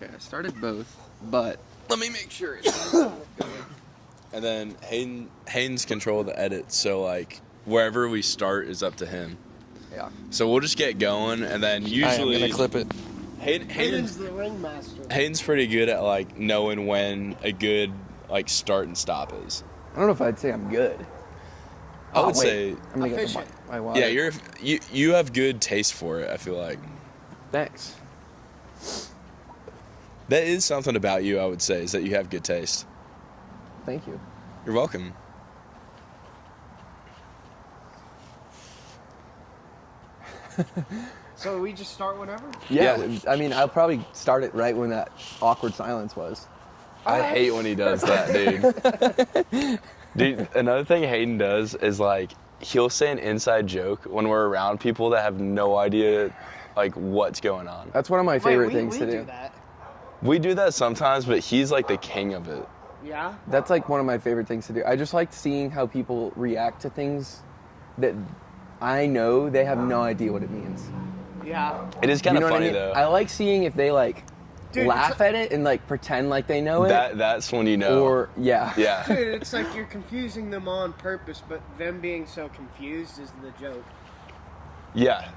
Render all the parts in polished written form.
Okay, I started both, but let me make sure. And then Hayden's control of the edit, so like wherever we start is up to him. Yeah. So we'll just get going, and then usually I'm gonna clip it. Hayden's the ringmaster. Hayden's pretty good at like knowing when a good like start and stop is. I don't know if I'd say I'm good. I would say, I'm gonna get Efficient. my water. yeah, you have good taste for it. I feel like Thanks. that is something about you. I would say is that you have good taste. Thank you. You're welcome. So we just start whenever? Yeah. I mean, I'll probably start it right when that awkward silence was. I hate when he does that, dude. Dude, another thing Hayden does is like he'll say an inside joke when we're around people that have no idea like what's going on. That's one of my favorite Wait, things we to do do. that. We do that sometimes, but he's like the king of it. Yeah? That's like one of my favorite things to do. I just like seeing how people react to things that I know they have no idea what it means. Yeah. It is You kind know of what I funny mean? though. I like seeing if they like Dude, laugh at it and like pretend like they know it. That's when you know. Or yeah. Yeah. Dude, it's like you're confusing them on purpose, but them being so confused is the joke. Yeah.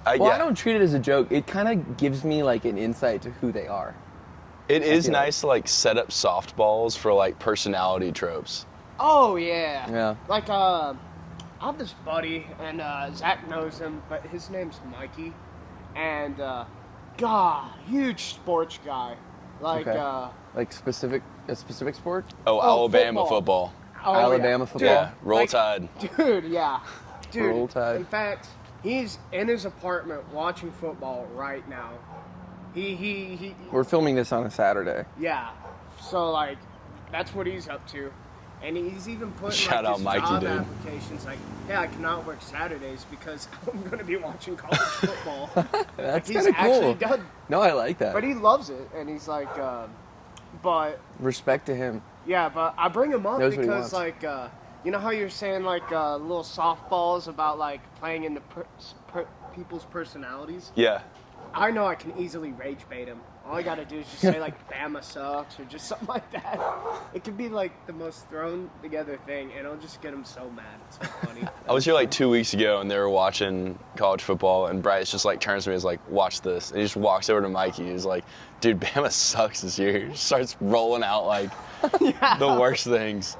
Well, yeah. I don't treat it as a joke. It kind of gives me like an insight to who they are. It is feel nice to like set up softballs for like personality tropes. Oh, yeah. Yeah. Like, I have this buddy, and Zach knows him, but his name's Mikey. And, God, huge sports guy. Like, Okay. Like a specific sport? Oh, Alabama football. Oh, Alabama yeah. football? Yeah. Roll Like- Tide. Dude, yeah. Dude, Roll Tide. in fact, he's in his apartment watching football right now. He We're filming this on a Saturday. yeah. So, like, that's what he's up to. And he's even putting Shout like, out his Mikey, job dude. applications like, hey, I cannot work Saturdays because I'm going to be watching college football. That's He's kind of actually cool. done. No, I like that. But he loves it. And he's like, but, Respect to him. yeah, but I bring him up Knows what he because, wants. like, you know how you're saying, like, little softballs about, like, playing into people's personalities? Yeah. I know I can easily rage bait him. All I gotta do is just say like Bama sucks or just something like that. It could be like the most thrown together thing and it'll just get him so mad. It's so funny. I was here like 2 weeks ago and they were watching college football and Bryce just like turns to me and is like, watch this. And he just walks over to Mikey. He's like, dude, Bama sucks this year. He starts rolling out like the worst things.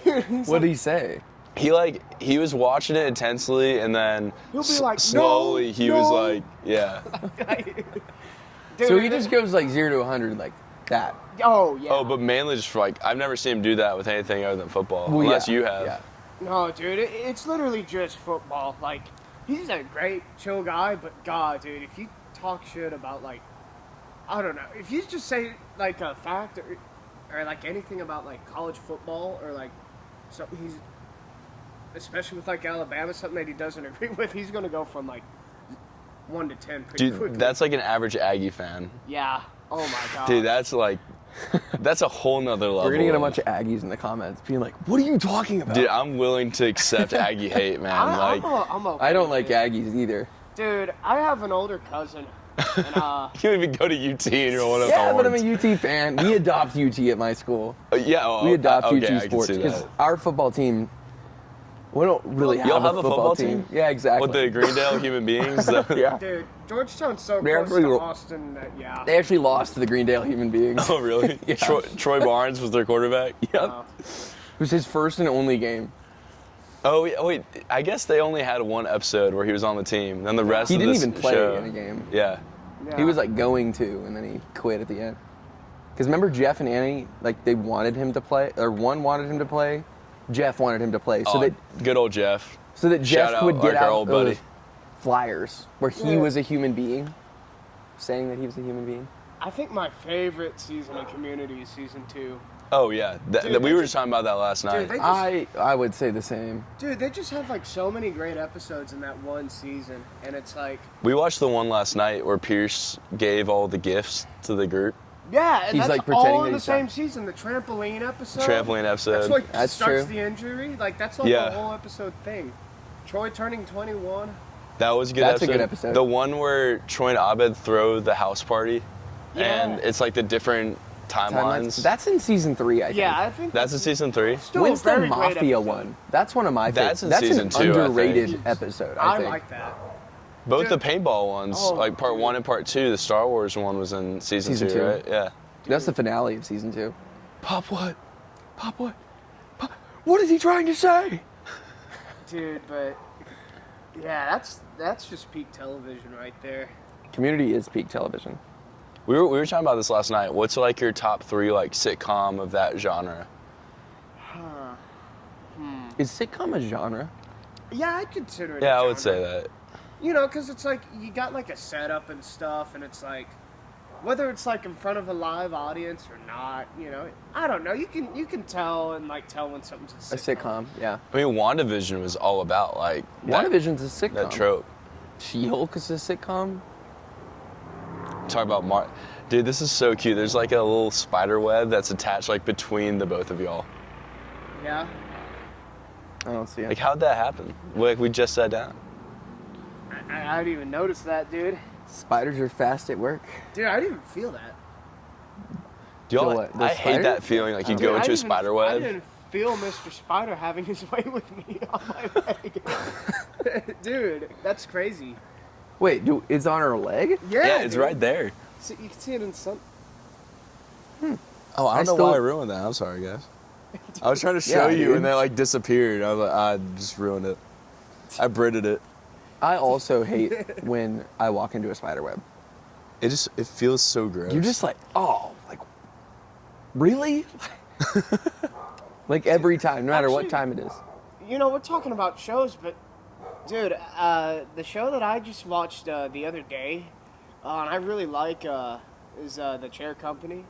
Dude, he's What did he say? He was watching it intensely and then He'll be like, slowly "No, he no." was like, yeah. Dude, So he just goes like 0 to 100 like that. Oh yeah. Oh, but mainly just for like, I've never seen him do that with anything other than football. Well, unless yeah, you have. Yeah. No, dude, it's literally just football. Like, he's a great, chill guy, but God, dude, if you talk shit about, like, I don't know, if you just say, like, a fact or like, anything about, like, college football or, like, something he's, especially with, like, Alabama, something that he doesn't agree with, he's going to go from, like, 1 to 10 pretty Dude, quickly. that's like an average Aggie fan. Yeah. Oh, my God. Dude, that's like, that's a whole nother level. We're gonna get a bunch of Aggies in the comments being like, "What are you talking about?" Dude, I'm willing to accept Aggie hate, man. Like, I'm okay I don't with like it. Aggies either. Dude, I have an older cousin, and, you don't even go to UT and you're one of Yeah, the but I'm horns. a UT fan. We adopt UT at my school. Yeah, well, We adopt okay, UT I can sports see because that. our football team. We don't really Y'all have a football team. Yeah, exactly. With the Greendale human beings? Yeah. dude, Georgetown's so They're close actually- to Austin that, yeah. They actually lost to the Greendale Human Beings. Oh, really? Yeah. Troy Barnes was their quarterback? Yep. It was his first and only game. Oh, wait. I guess they only had one episode where he was on the team. Then the rest He of didn't this even play show, in a game. Yeah. Yeah. He was like going to, and then he quit at the end. Because remember Jeff and Annie, like they wanted him to play, or one wanted him to play, Jeff wanted him to play, so Oh, that good old Jeff. Jeff shout out, would get like, our out old those buddy. flyers where he Yeah. was a human being, saying that he was a human being. I think my favorite season of Community is season 2. Oh, yeah. Dude, We were just talking about that last night. Dude, they I would say the same. just have like so many great episodes in that one season, and it's like, We watched the one last night where Pierce gave all the gifts to the group. yeah, and He's, that's like, pretending all that in the he's same done. season. The trampoline episode. Trampoline episode. That's what That's starts true. the injury. Like that's like Yeah. a whole episode thing. Troy turning 21. That was a good That's a episode. good episode. The one where Troy and Abed throw the house party. and it's like the different timelines. That's in season 3, I think. Yeah, I think That's in season 3. still When's a the very great Mafia episode. one? That's one of my favorites. That's in That's season an 2, I think. underrated episode, I I think. like that. Both Dude. the paintball ones, Oh, like part dude. 1 and part 2, the Star Wars one was in season 2, 2. right? Yeah. That's the finale of season 2. Pop what? Pop what? Pop. What is he trying to say? Dude, but yeah, that's just peak television right there. Community is peak television. We were talking about this last night. What's like your top 3 like sitcom of that genre? Huh. Is sitcom a genre? Yeah, I'd consider it. Yeah, a I would say genre. that. You know, because it's like you got like a setup and stuff, and it's like whether it's like in front of a live audience or not. You know, I don't know. You can tell and like tell when something's A sitcom, yeah. I mean, WandaVision was all about like WandaVision's a sitcom. that trope. She-Hulk is a sitcom. Talk about dude, this is so cute. There's like a little spider web that's attached like between the both of y'all. Yeah. I don't see it. Like, how'd that happen? Like, we just sat down. I didn't even notice that, dude. Spiders are fast at work. Dude, I didn't even feel that. Do y'all? Feel what, the I hate spider? that feeling. Like you Dude, go I into a didn't- spider I web. didn't feel Mr. Spider having his way with me on my leg. Dude, that's crazy. Wait, it's on her leg? Yeah, it's dude. right there. So you can see it in some. Oh, I I don't know still- why I ruined that. I'm sorry, guys. I was trying to show Yeah, you, dude. and then like disappeared. I was like, I just ruined it. I Brited it. I also hate when I walk into a spider web. It feels so gross. You're just like, oh, like, really? Like every time, no matter what Actually- time it is. You know, we're talking about shows, but dude, the show that I just watched the other day, and I really like, is The Chair Company.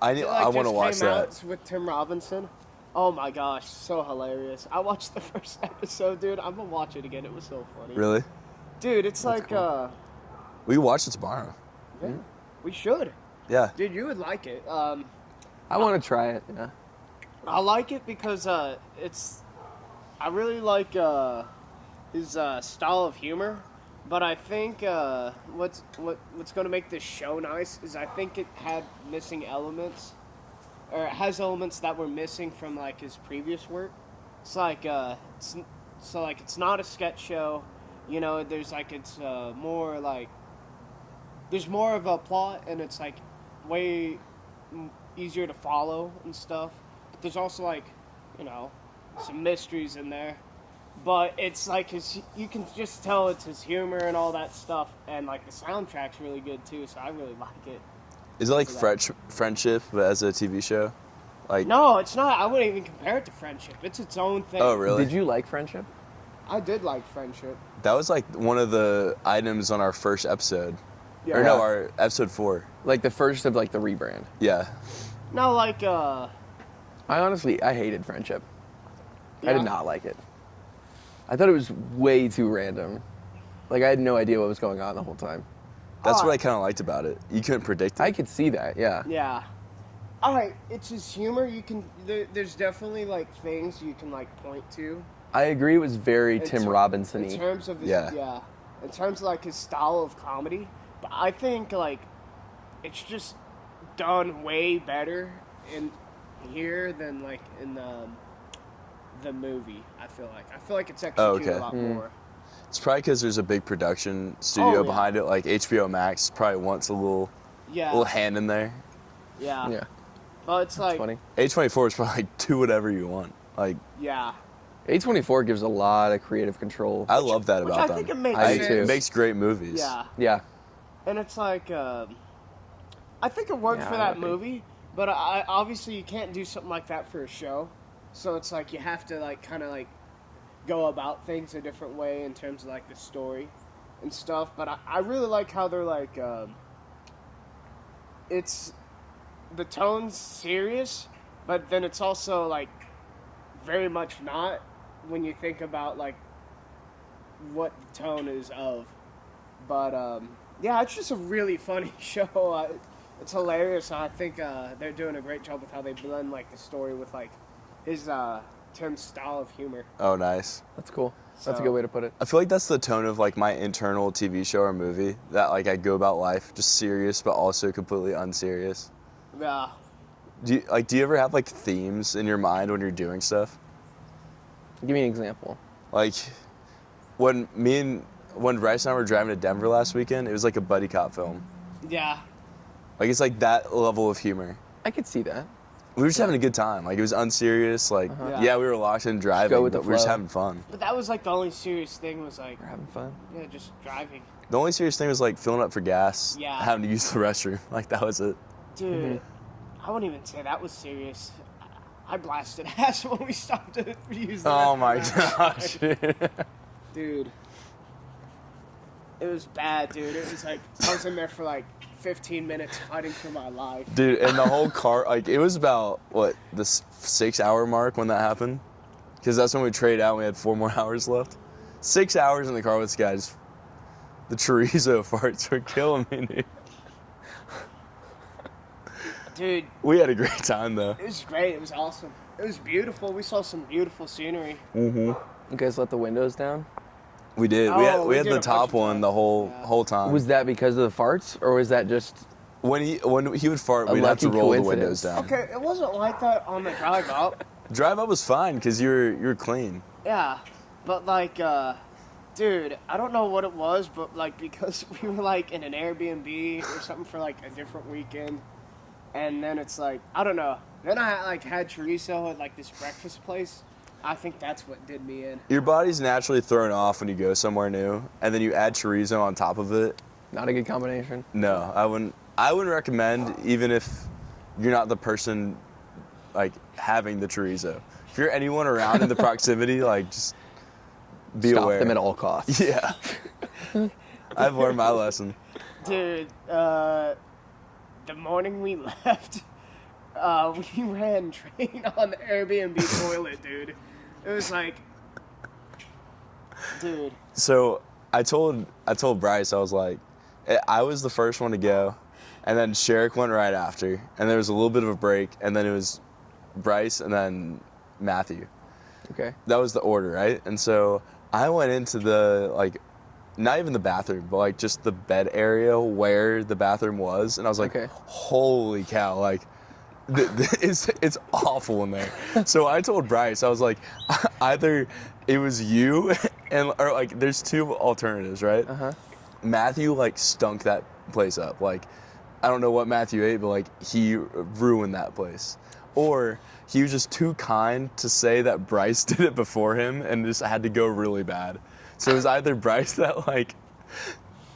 I It, want to just watch came out. that. It's with Tim Robinson. Oh my gosh, so hilarious! I watched the first episode, dude. I'm gonna watch it again. It was so funny. Really? Dude, it's like, We watch it tomorrow. yeah, we should. Yeah. Dude, you would like it. I want to try it. Yeah. I like it because I really like his style of humor, but I think what's going to make this show nice is I think it had missing elements, or it has elements that were missing from like his previous work. It's like it's not a sketch show, you know. There's like it's more like there's more of a plot, and it's like way easier to follow and stuff. But there's also like, you know, some mysteries in there. But it's like you can just tell it's his humor and all that stuff, and like the soundtrack's really good too. So I really like it. Is it like So that- Friendship, but as a TV show? Like. No, it's not. I wouldn't even compare it to Friendship. It's its own thing. Oh, really? Did you like Friendship? I did like Friendship. That was like one of the items on our first episode. Yeah. Or no, our episode 4. Like the first of like the rebrand. Yeah. No, like I hated Friendship. I Yeah. did not like it. I thought it was way too random. Like I had no idea what was going on the whole time. That's Oh. what I kind of liked about it. You couldn't predict it. I could see that, yeah. Yeah. All right, it's his humor. You can there's definitely like things you can like point to. I agree it was very In Tim ter- Robinson-y. In terms of his, Yeah. in terms of like his style of comedy, but I think like it's just done way better in here than like in the movie. I feel like it's executed okay. a lot more. It's probably because there's a big production studio Oh, yeah. behind it. Like HBO Max probably wants a little Yeah, hand in there. yeah, Yeah, But it's like, funny. A24 is probably like, do whatever you want. Like, yeah, A24 gives a lot of creative control. I love that which about I them. think it makes I do sense. too. It makes great movies. Yeah, Yeah. and it's like, I think it worked Yeah, for I that like it. movie, but obviously you can't do something like that for a show. So it's like you have to like kind of like go about things a different way in terms of like the story and stuff. But I really like how they're like, it's the tone's serious, but then it's also like very much not when you think about like what the tone is of. But yeah, it's just a really funny show. It's hilarious. I think they're doing a great job with how they blend like the story with like his Tim's style of humor. Oh, nice. That's cool. That's a good way to put it. I feel like that's the tone of like my internal TV show or movie that like I go about life, just serious but also completely unserious. Yeah. Do you ever have like themes in your mind when you're doing stuff? Give me an example. Like when Bryce and I were driving to Denver last weekend, it was like a buddy cop film. Yeah. Like it's like that level of humor. I could see that. We were just having a good time. Like it was unserious. Like Yeah. we were locked in driving, with the but we were just flow. having fun. But that was like the only serious thing was like, We're having fun. yeah, just driving. The only serious thing was like filling up for gas, Yeah. having to use the restroom. Like that was it. Dude, I wouldn't even say that was serious. I blasted ass when we stopped to use the Oh my restroom. gosh. Dude. It was bad, dude. It was like, I was in there for like 15 minutes fighting for my life. Dude, and the whole car, like, it was about, what, the 6-hour mark when that happened? Because that's when we traded out and we had 4 more hours left. 6 hours in the car with this guy. Just, the chorizo farts were killing me, dude. Dude, We had a great time, though. it was great. It was awesome. It was beautiful. We saw some beautiful scenery. Mm-hmm. You guys let the windows down? We did. Oh, we we had did the a top bunch of one times. the whole Yeah. whole time. Was that because of the farts, or was that just when he would fart, A we'd have to lucky roll the coincidence. windows down. Okay, it wasn't like that on the drive up. Drive up was fine because you're clean. Yeah, but like, dude, I don't know what it was, but like because we were like in an Airbnb or something for like a different weekend, and then it's like I don't know. Then I like had chorizo at like this breakfast place. I think that's what did me in. Your body's naturally thrown off when you go somewhere new, and then you add chorizo on top of it. not a good combination? No, I wouldn't recommend, even if you're not the person like having the chorizo. If you're anyone around in the proximity, like just be Stop aware. them at all costs. Yeah. I've learned my lesson. Dude, the morning we left, we ran train on the Airbnb toilet, dude. It was like, dude. So I told Bryce, I was like, I was the first one to go, and then Sherrick went right after, and there was a little bit of a break, and then it was Bryce and then Matthew. Okay. That was the order, right? And so I went into the, like, not even the bathroom, but like just the bed area where the bathroom was, and I was like, Okay. holy cow, like, it's awful in there. So I told Bryce, I was like, either it was you, or like, there's 2 alternatives, right? Uh-huh. Matthew, like, stunk that place up. Like, I don't know what Matthew ate, but like, he ruined that place. Or he was just too kind to say that Bryce did it before him and just had to go really bad. So it was either Bryce that like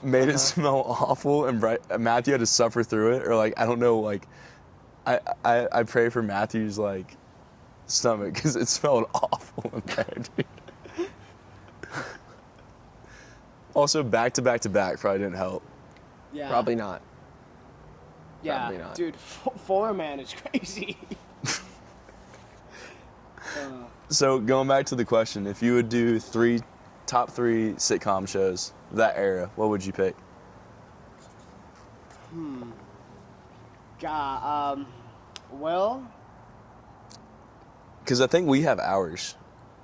made it smell awful and Matthew had to suffer through it, or like, I don't know, like, I pray for Matthew's like stomach because it smelled awful in there, dude. Also, back to back probably didn't help. Yeah. Probably not. Yeah, Probably not. dude, 4-man is crazy. So going back to the question, if you would do top 3 sitcom shows of that era, what would you pick? God, well, Because I think we have ours,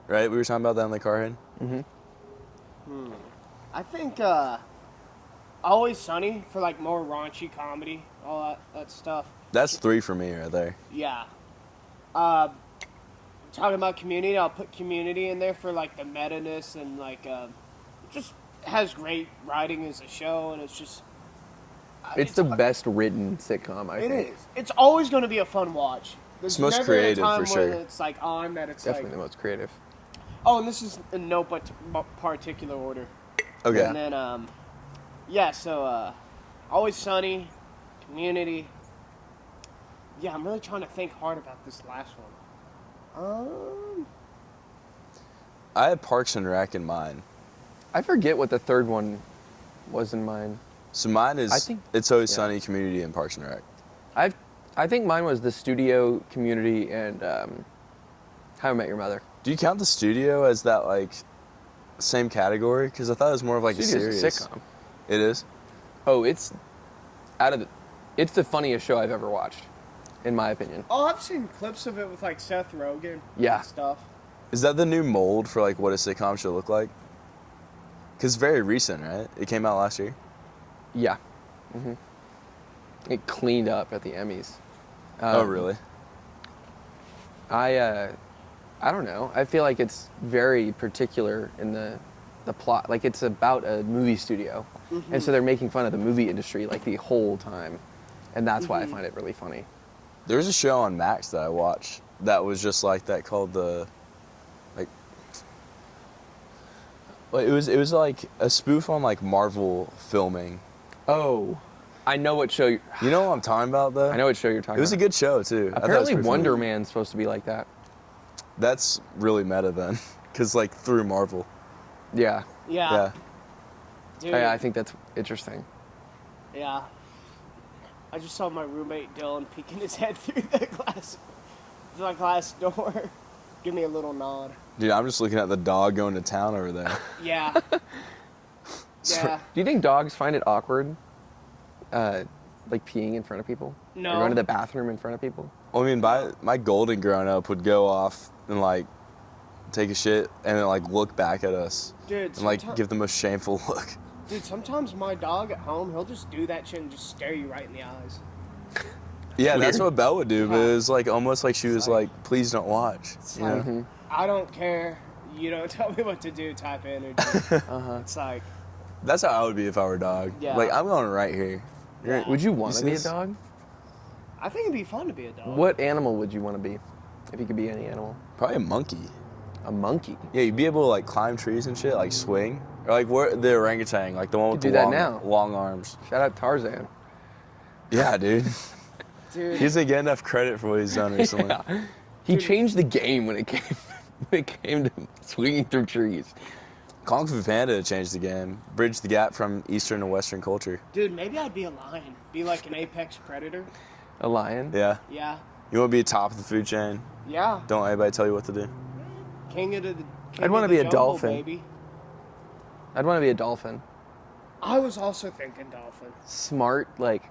right? We were talking about that in the car head. I think Always Sunny for like more raunchy comedy, all that stuff. That's 3 for me right there. Yeah. Talking about Community, I'll put Community in there for like the meta-ness and like just has great writing as a show, and it's just It's the best written sitcom, I It think. is. It's always going to be a fun watch. There's It's most never creative, a time for when sure. it's like on that it's Definitely like, the most creative. oh, and this is in no particular order. Okay. And then yeah, so Always Sunny, Community. Yeah, I'm really trying to think hard about this last one. I had Parks and Rec in mine. I forget what the third one was in mine. So mine is I think- It's Always yeah. Sunny, Community, and Parks and Rec. I think mine was the Studio, Community, and How I Met Your Mother. Do you count the Studio as that like same category? Because I thought it was more of like Studio's a series. a sitcom. It is. Oh, it's the funniest show I've ever watched, in my opinion. Oh, I've seen clips of it with like Seth Rogen Yeah. and stuff. Is that the new mold for like what a sitcom should look like? Because it's very recent, right? It came out last year. Yeah. It cleaned up at the Emmys. Oh, really? I don't know. I feel like it's very particular in the plot. Like it's about a movie studio, and so they're making fun of the movie industry like the whole time, and that's why I find it really funny. There's a show on Max that I watched that was just like that called it was like a spoof on like Marvel filming. Oh, I know what show. You know what I'm talking about though? I know what show you're talking about. It was a good show too. I thought it was Apparently, pretty Wonder funny. Man's supposed to be like that. That's really meta then, because like through Marvel. Yeah. Yeah. Yeah. Dude. I think that's interesting. Yeah. I just saw my roommate Dylan peeking his head through the glass door. Give me a little nod. Dude, I'm just looking at the dog going to town over there. Yeah. Yeah. Do you think dogs find it awkward, like peeing in front of people? No. Or going to the bathroom in front of people? Well, I mean, my golden growing up would go off and like take a shit and then like look back at us Dude, and like give the most shameful look. Dude, sometimes my dog at home, he'll just do that shit and just stare you right in the eyes. Yeah, that's weird. what Belle would do, but it was like almost like she was like- like, please don't watch. It's You like, know? I don't care. You don't tell me what to do type energy. It's like, That's how I would be if I were a dog. Yeah. Like, I'm going right here. Yeah. Would you want You to be a see this? dog? I think it'd be fun to be a dog. What animal would you want to be if you could be any animal? Probably a monkey. A monkey. Yeah, you'd be able to like climb trees and shit, like swing. Or like the orangutan, like the one with Could the do that long, now. long arms. Shout out Tarzan. Yeah, dude. Dude, He doesn't get enough credit for what he's done recently. Yeah. He changed the game when it came to swinging through trees. Kung Fu Panda changed the game, bridged the gap from Eastern to Western culture. dude, maybe I'd be a lion. Be like an apex predator. A lion. Yeah. Yeah. You want to be top of the food chain. Yeah. Don't let anybody tell you what to do. King of the I'd wanna of the be a jungle, dolphin. Baby. I'd want to be a dolphin. I was also thinking dolphin. Smart, like,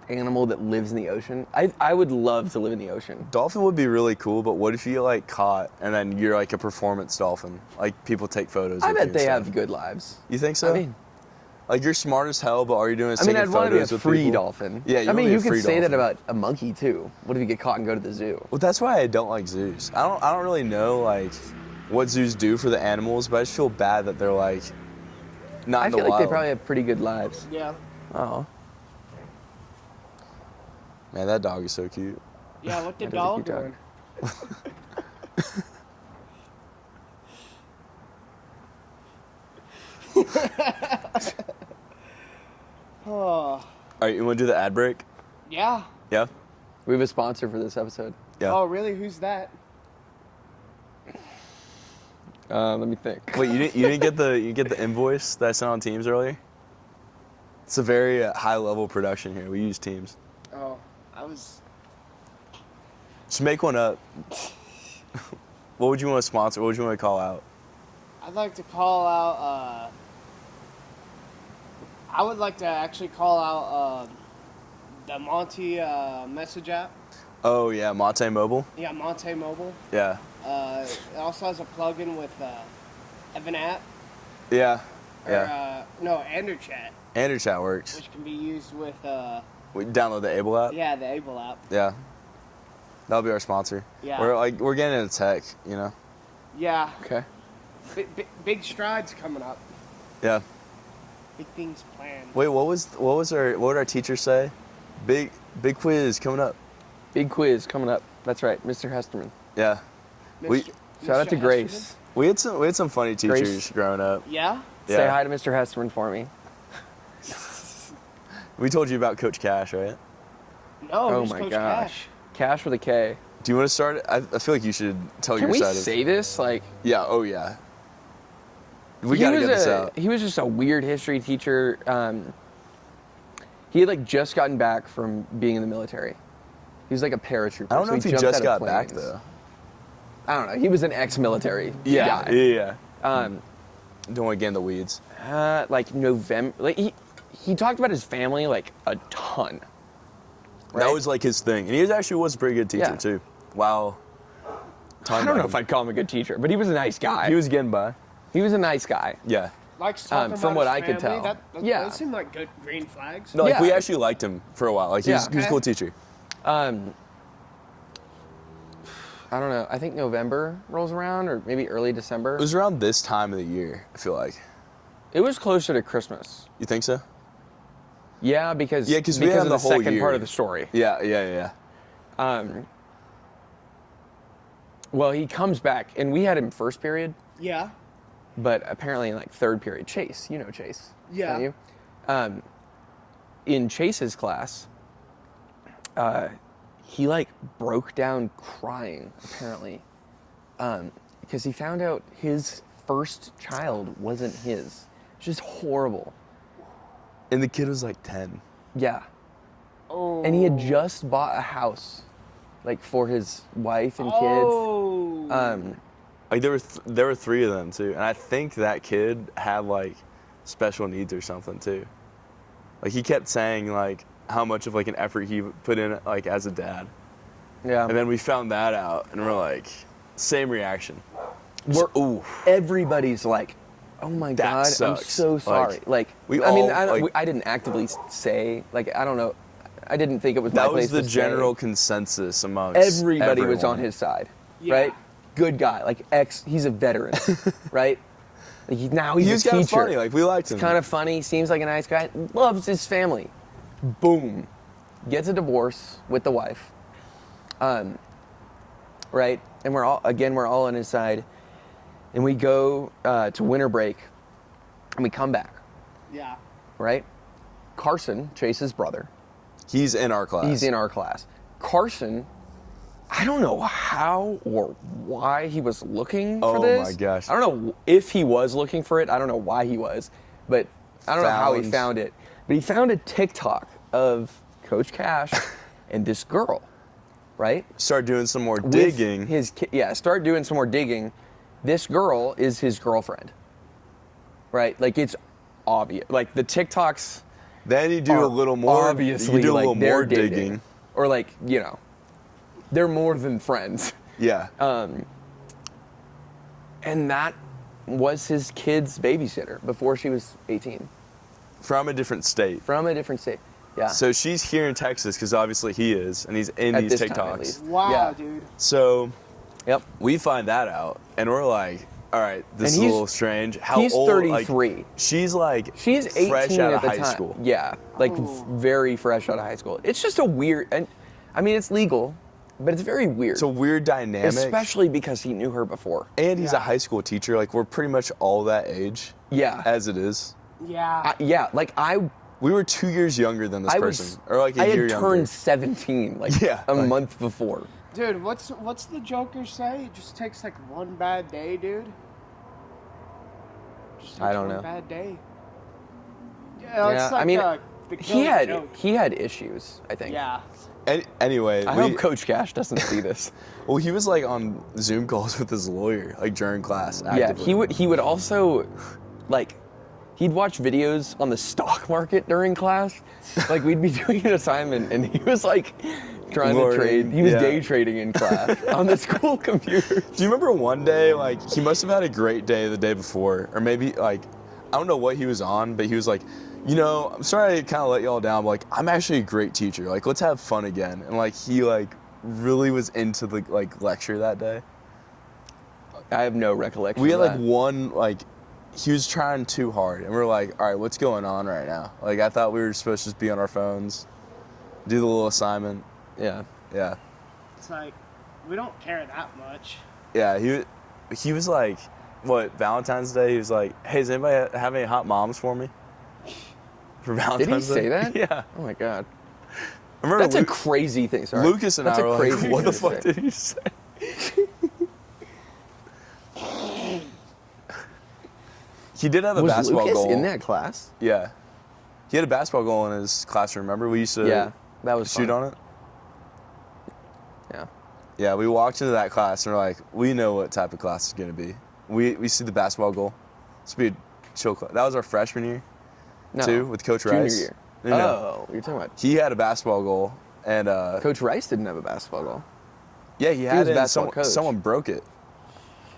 animal that lives in the ocean. I would love to live in the ocean. Dolphin would be really cool, but what if you get like caught and then you're like a performance dolphin? Like people take photos. I with bet you they and have stuff. good lives. You think so? I mean, like you're smart as hell, but all you're doing is taking I'd want to be a photos with free people? dolphin. Yeah, I wanna mean, be a you could free say that dolphin. about a monkey too. What if you get caught and go to the zoo? Well, that's why I don't like zoos. I don't really know like what zoos do for the animals, but I just feel bad that they're like not I in feel the like wild. they probably have pretty good lives. Yeah. Oh, Man, that dog is so cute. Yeah, what the That is a dog cute dog. doing? Oh, All right, you want to do the ad break? yeah. Yeah. we have a sponsor for this episode. Yeah. Oh, really? Who's that? Let me think. Wait, you didn't get the invoice that I sent on Teams earlier? It's a very high level production here. We use Teams. Oh, I was. Just make one up. What would you want to sponsor? What would you want to call out? I'd like to call out. I would like to actually call out the Monty message app. Oh yeah, Monte Mobile. Yeah, Monte Mobile. Yeah. It also has a plugin with Evan app. Yeah. Or, Yeah. no, EnderChat, Andrew Chat works. which can be used with We download the Able app. the Able app. Yeah. That'll be our sponsor. Yeah. We're getting into tech, you know. Yeah, Okay. big strides coming up. Yeah. Big things planned. Wait, what would our teacher say? Big quiz coming up. Big quiz coming up. That's right, Mr. Hesterman. Yeah. We- Mr. Shout out to Hesterman? Grace. We had some funny teachers Grace. growing up. Yeah. Yeah. Say hi to Mr. Hesterman for me. We told you about Coach Cash, right? No, Oh who's my Coach gosh. Cash with a K. Do you want to start it? I feel like you should tell Can your we side. say this? Like, Yeah. Oh yeah. We he gotta was get this out. He was just a weird history teacher. He had like just gotten back from being in the military. He was like a paratrooper. I don't so know if he jumped just out got of back planes. though. I don't know. He was an ex-military Yeah. guy. Yeah. Um, Don't want to get in the weeds. like November. Like he talked about his family like a ton. That Right? was like his thing, and he actually was a pretty good teacher Yeah. too. Wow. I don't know if I'd call him a good teacher, but he was a nice guy. He was getting by. He was a nice guy. Yeah. Likes talking from about what his I could family. tell. That Yeah. Those seem like good green flags. No, like Yeah. we actually liked him for a while. Like he was Yeah. a cool teacher. I don't know. I think November rolls around, or maybe early December. It was around this time of the year, I feel like. It was closer to Christmas. You think so? Yeah, because Yeah, 'cause we had of the the whole second year. part of the story. Yeah. Well, he comes back, and we had him first period, Yeah. but apparently in like third period, Chase, you know Chase, Yeah. don't you? In Chase's class, he like broke down crying apparently, because he found out his first child wasn't his. It's just horrible. And the kid was like 10. Yeah. Oh. And he had just bought a house, like for his wife and kids. Oh. Like there were 3 of them too, and I think that kid had like special needs or something too. Like he kept saying like how much of like an effort he put in like as a dad, Yeah. and then we found that out, and we're like, same reaction. Everybody's like, oh my That God, I'm sucks. so sorry. Like, we I mean, all, I didn't actively say, like, I don't know. I didn't think it was my That place was the to say. general consensus amongst Everybody was everyone. on his side, Yeah. right? Good guy, like he's a veteran, right? Like he's He was a kind of teacher. funny. Like we liked him. Kind of funny, seems like a nice guy, loves his family. Boom. Gets a divorce with the wife. Right? And we're all on his side. And we go to winter break and we come back, Yeah. right? Carson, Chase's brother, He's in our class. he's in our class. Carson, I don't know how or why he was looking for Oh this. my gosh. I don't know if he was looking for it. I don't know why he was, but I don't know how he found it. But he found a TikTok of Coach Cash and this girl, right? Start doing some more With digging. Start doing some more digging. This girl is his girlfriend, right? Like it's obvious. Like the TikToks Then you do are a little more. obviously you do a like little they're more dating. digging. Or like, they're more than friends. Yeah. And that was his kid's babysitter before she was 18, From a different state. from a different state. Yeah. So she's here in Texas because obviously he is, and he's in At these this time, at TikToks. least. Wow, Yeah. dude. So Yep. we find that out, and we're like, all right, this And is a he's- little strange. How he's old? 33. Like, she's like She's 18 fresh out at of the high time. school. Yeah, like Oh. very fresh out of high school. It's just a weird, and I mean it's legal, but it's very weird. It's a weird dynamic. Especially because he knew her before. And he's Yeah. a high school teacher. Like we're pretty much all that age. Yeah. As it is. Yeah. Like I We were 2 years younger than this was, person, or like a I year had younger. turned 17 like Yeah, a like- month before. Dude, what's the Joker say? It just takes like one bad day, dude. Just takes I don't one know. Bad day. Yeah, it's Yeah, like I mean, the he killing had joke. he had issues, I think. Yeah. Anyway, I hope Coach Cash doesn't see this. well, he was like on Zoom calls with his lawyer, like during class. Yeah, Actively. he would also like he'd watch videos on the stock market during class. Like we'd be doing an assignment and he was like trying to trade. He was Yeah. day trading in class on the school computer. Do you remember one day, like, he must have had a great day the day before, or maybe, like, I don't know what he was on, but he was like, I'm sorry I kind of let y'all down, but, like, I'm actually a great teacher. Like, let's have fun again. And, like, he, like, really was into the, like, lecture that day. I have no recollection. We had, of like, that. one, like, he was trying too hard, and we were like, all right, what's going on right now? Like, I thought we were supposed to just be on our phones, do the little assignment. Yeah. Yeah. It's like we don't care that much. Yeah, he was like, what, Valentine's Day? He was like, hey, does anybody have any hot moms for me? For Valentine's Day? Did he say that? Yeah. Oh my god. I remember That's a crazy thing. Sorry. Lucas and That's I a were crazy like, what the thing to fuck say. did he say? He did have a Was basketball Lucas goal. in that class? Yeah. He had a basketball goal in his classroom, remember? We used to Yeah, that was shoot fun. on it. Yeah. Yeah, we walked into that class and we're like, we know what type of class it's going to be. We see the basketball goal. It's be a chill class. That was our freshman year, No. too, with Coach Junior Rice. year. No. Oh, you're talking about He had a basketball goal, and Coach Rice didn't have a basketball goal. Yeah, he was had a it. And basketball coach. someone broke it,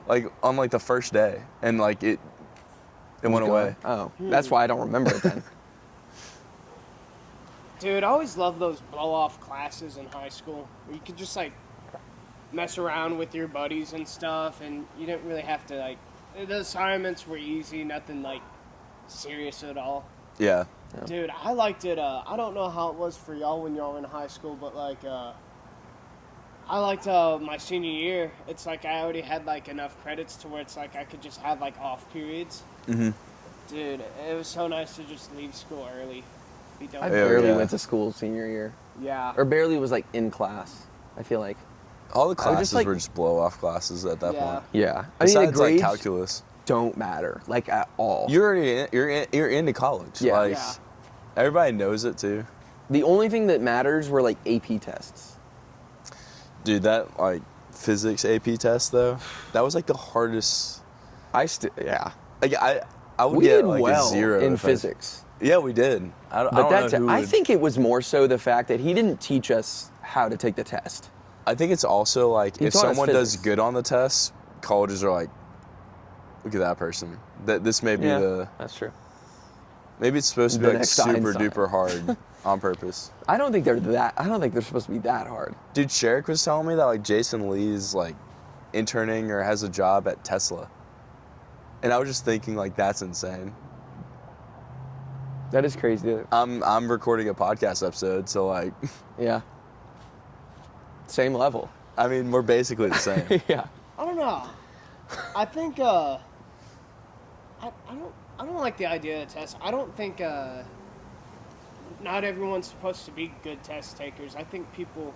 like on like the first day, and like it went away. Oh, that's why I don't remember it then. Dude, I always loved those blow-off classes in high school where you could just, like, mess around with your buddies and stuff, and you didn't really have to, like, the assignments were easy, nothing, like, serious at all. Yeah. Dude, I liked it. I don't know how it was for y'all when y'all were in high school, but, like, I liked my senior year. It's like I already had, like, enough credits to where it's like I could just have, like, off periods. Mm-hmm. Dude, it was so nice to just leave school early. Be done I with it. barely yeah. went to school senior year. Yeah. Or barely was like in class, I feel like. All the I would classes just, like- were just blow-off classes at that Yeah. point. Yeah. I mean, the Besides like grades calculus, don't matter, like, at all. you're into college. Yeah. Like, Yeah. everybody knows it too. The only thing that matters were, like, AP tests. Dude, that like physics AP test though, that was like the hardest. Yeah. Like I would We get did like well a 0 in if I- physics. Yeah, we did. I But don't that's know who I would- think it was more so the fact that he didn't teach us how to take the test. I think it's also like He if taught us someone does physics. good on the test, colleges are like, look at that person. That this may be that's true. maybe it's supposed to be The like next super Einstein. duper hard on purpose. I don't think they're supposed to be that hard. Dude, Sherrick was telling me that like Jason Lee's like interning or has a job at Tesla. And I was just thinking like that's insane. That is crazy. I'm recording a podcast episode, so like Yeah. Same level. I mean we're basically the same. Yeah. I don't know. I think I don't like the idea of tests. I don't think not everyone's supposed to be good test takers. I think people.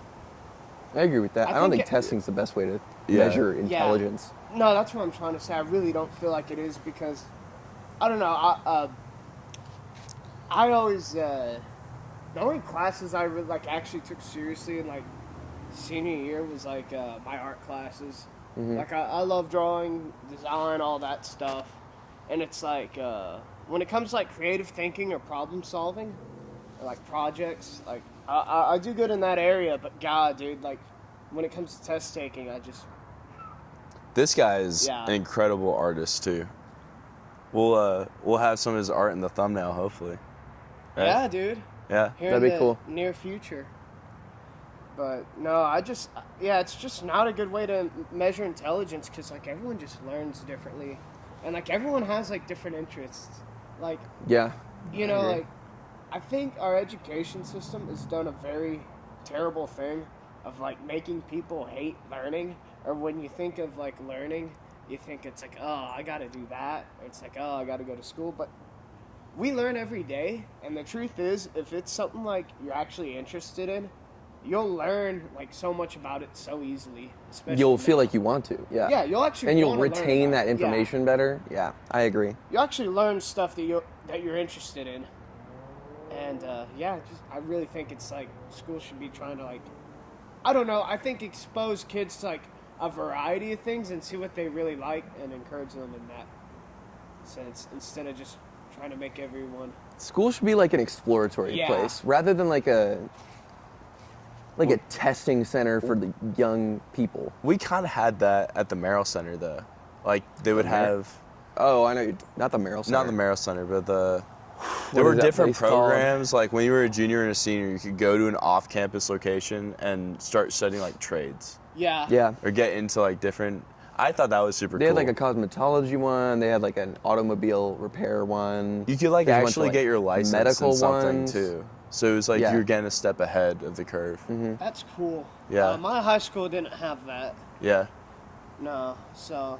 I agree with that. I I don't think think testing's the best way to Yeah. measure intelligence. No, that's what I'm trying to say. I really don't feel like it is because I don't know. I always the only classes I really, like actually took seriously in like senior year was like my art classes. Mm-hmm. Like I love drawing, design, all that stuff, and it's like when it comes to like creative thinking or problem solving, or like projects, like I do good in that area. But God, dude, like when it comes to test taking, I just This guy is Yeah. an incredible artist too. We'll have some of his art in the thumbnail hopefully. Right? yeah, dude. Yeah. Here That'd in be the cool. near future. But no, it's just not a good way to measure intelligence because like everyone just learns differently, and like everyone has like different interests. Like Yeah. you know, agree. like I think our education system has done a very terrible thing of like making people hate learning. Or when you think of like learning, you think it's like, oh, I got to do that. Or it's like, oh, I got to go to school, but we learn every day, and the truth is, if it's something like you're actually interested in, you'll learn like so much about it so easily. Especially You'll feel now. like you want to. Yeah. Yeah, you'll actually And you'll wanna learn retain about that it. information better. Yeah, I agree. Yeah. You actually learn stuff that you're interested in, and I really think it's like school should be trying to like, I don't know. I think expose kids to like a variety of things and see what they really like and encourage them in that sense instead of just trying to make everyone. School should be like an exploratory Yeah. place rather than like a testing center for the young people. We kind of had that at the Merrill Center though. Like they would have Oh, I know. Not the Merrill Center. not the Merrill Center, but there What were is that different place called? programs. Like when you were a junior and a senior, you could go to an off-campus location and start studying like trades Yeah. Yeah. or get into like different. I thought that was super They cool. had like a cosmetology one. They had like an automobile repair one. You could like They went to, actually like, get your license medical in something ones. too. So it was like Yeah. you're getting a step ahead of the curve. That's cool. Yeah. My high school didn't have that. Yeah. No. So,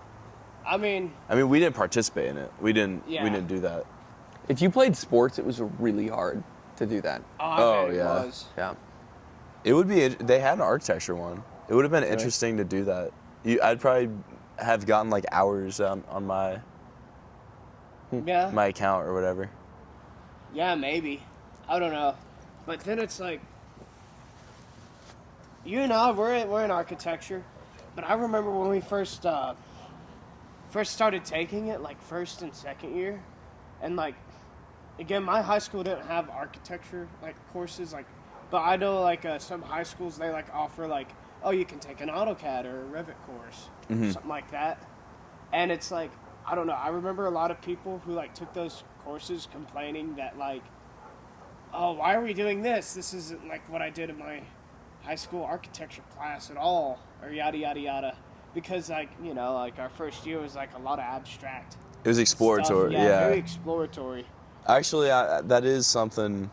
I mean, We didn't participate in it. We didn't Yeah. do that. If you played sports, it was really hard to do that. I Oh, bet it yeah. was. Yeah. It would be. They had an architecture one. It would have been interesting to do that. I'd probably have gotten like hours on my Yeah. my account or whatever. Yeah, maybe. I don't know. But then it's like, you and I, we're in architecture, but I remember when we first started taking it, like first and second year, and like, again, my high school didn't have architecture like courses, like, but I know like some high schools they like offer like oh, you can take an AutoCAD or a Revit course, Mm-hmm. something like that. And it's like, I don't know. I remember a lot of people who like took those courses complaining that like, oh, why are we doing this? This isn't like what I did in my high school architecture class at all, or yada yada yada. Because like, you know, like our first year was like a lot of abstract. It was exploratory. Stuff. Yeah. Very exploratory. Actually, that is something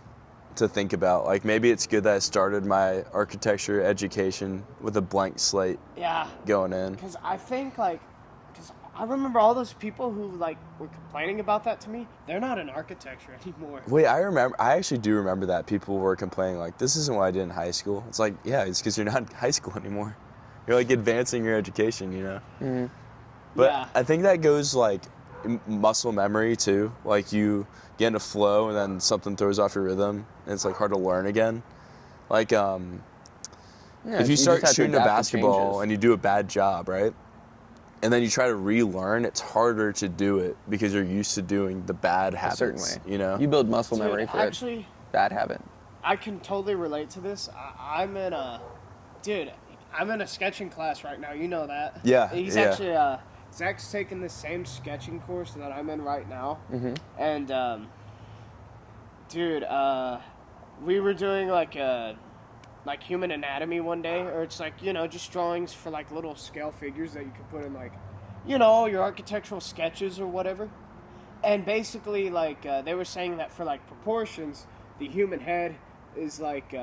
to think about. Like maybe it's good that I started my architecture education with a blank slate Yeah. going in. Because I think like, because I remember all those people who like were complaining about that to me. They're not in architecture anymore. Wait, I actually do remember that people were complaining like, this isn't what I did in high school. It's like, yeah, it's because you're not in high school anymore. You're like advancing your education, you know? Mm-hmm. But Yeah. I think that goes like muscle memory too. Like you get in a flow and then something throws off your rhythm and it's like hard to learn again. Like Yeah, if you just start have to shooting a adapt to basketball changes. and you do a bad job, right? And then you try to relearn, it's harder to do it because you're used to doing the bad habits. Certainly. You know? You build muscle Dude, memory for actually, a bad habit. I can totally relate to this. I'm in a sketching class right now. You know that. Yeah, He's yeah. actually Zach's taking the same sketching course that I'm in right now. Mm-hmm. And we were doing like human anatomy one day, or it's like, you know, just drawings for like little scale figures that you can put in like, you know, your architectural sketches or whatever. And basically like they were saying that for like proportions, the human head is like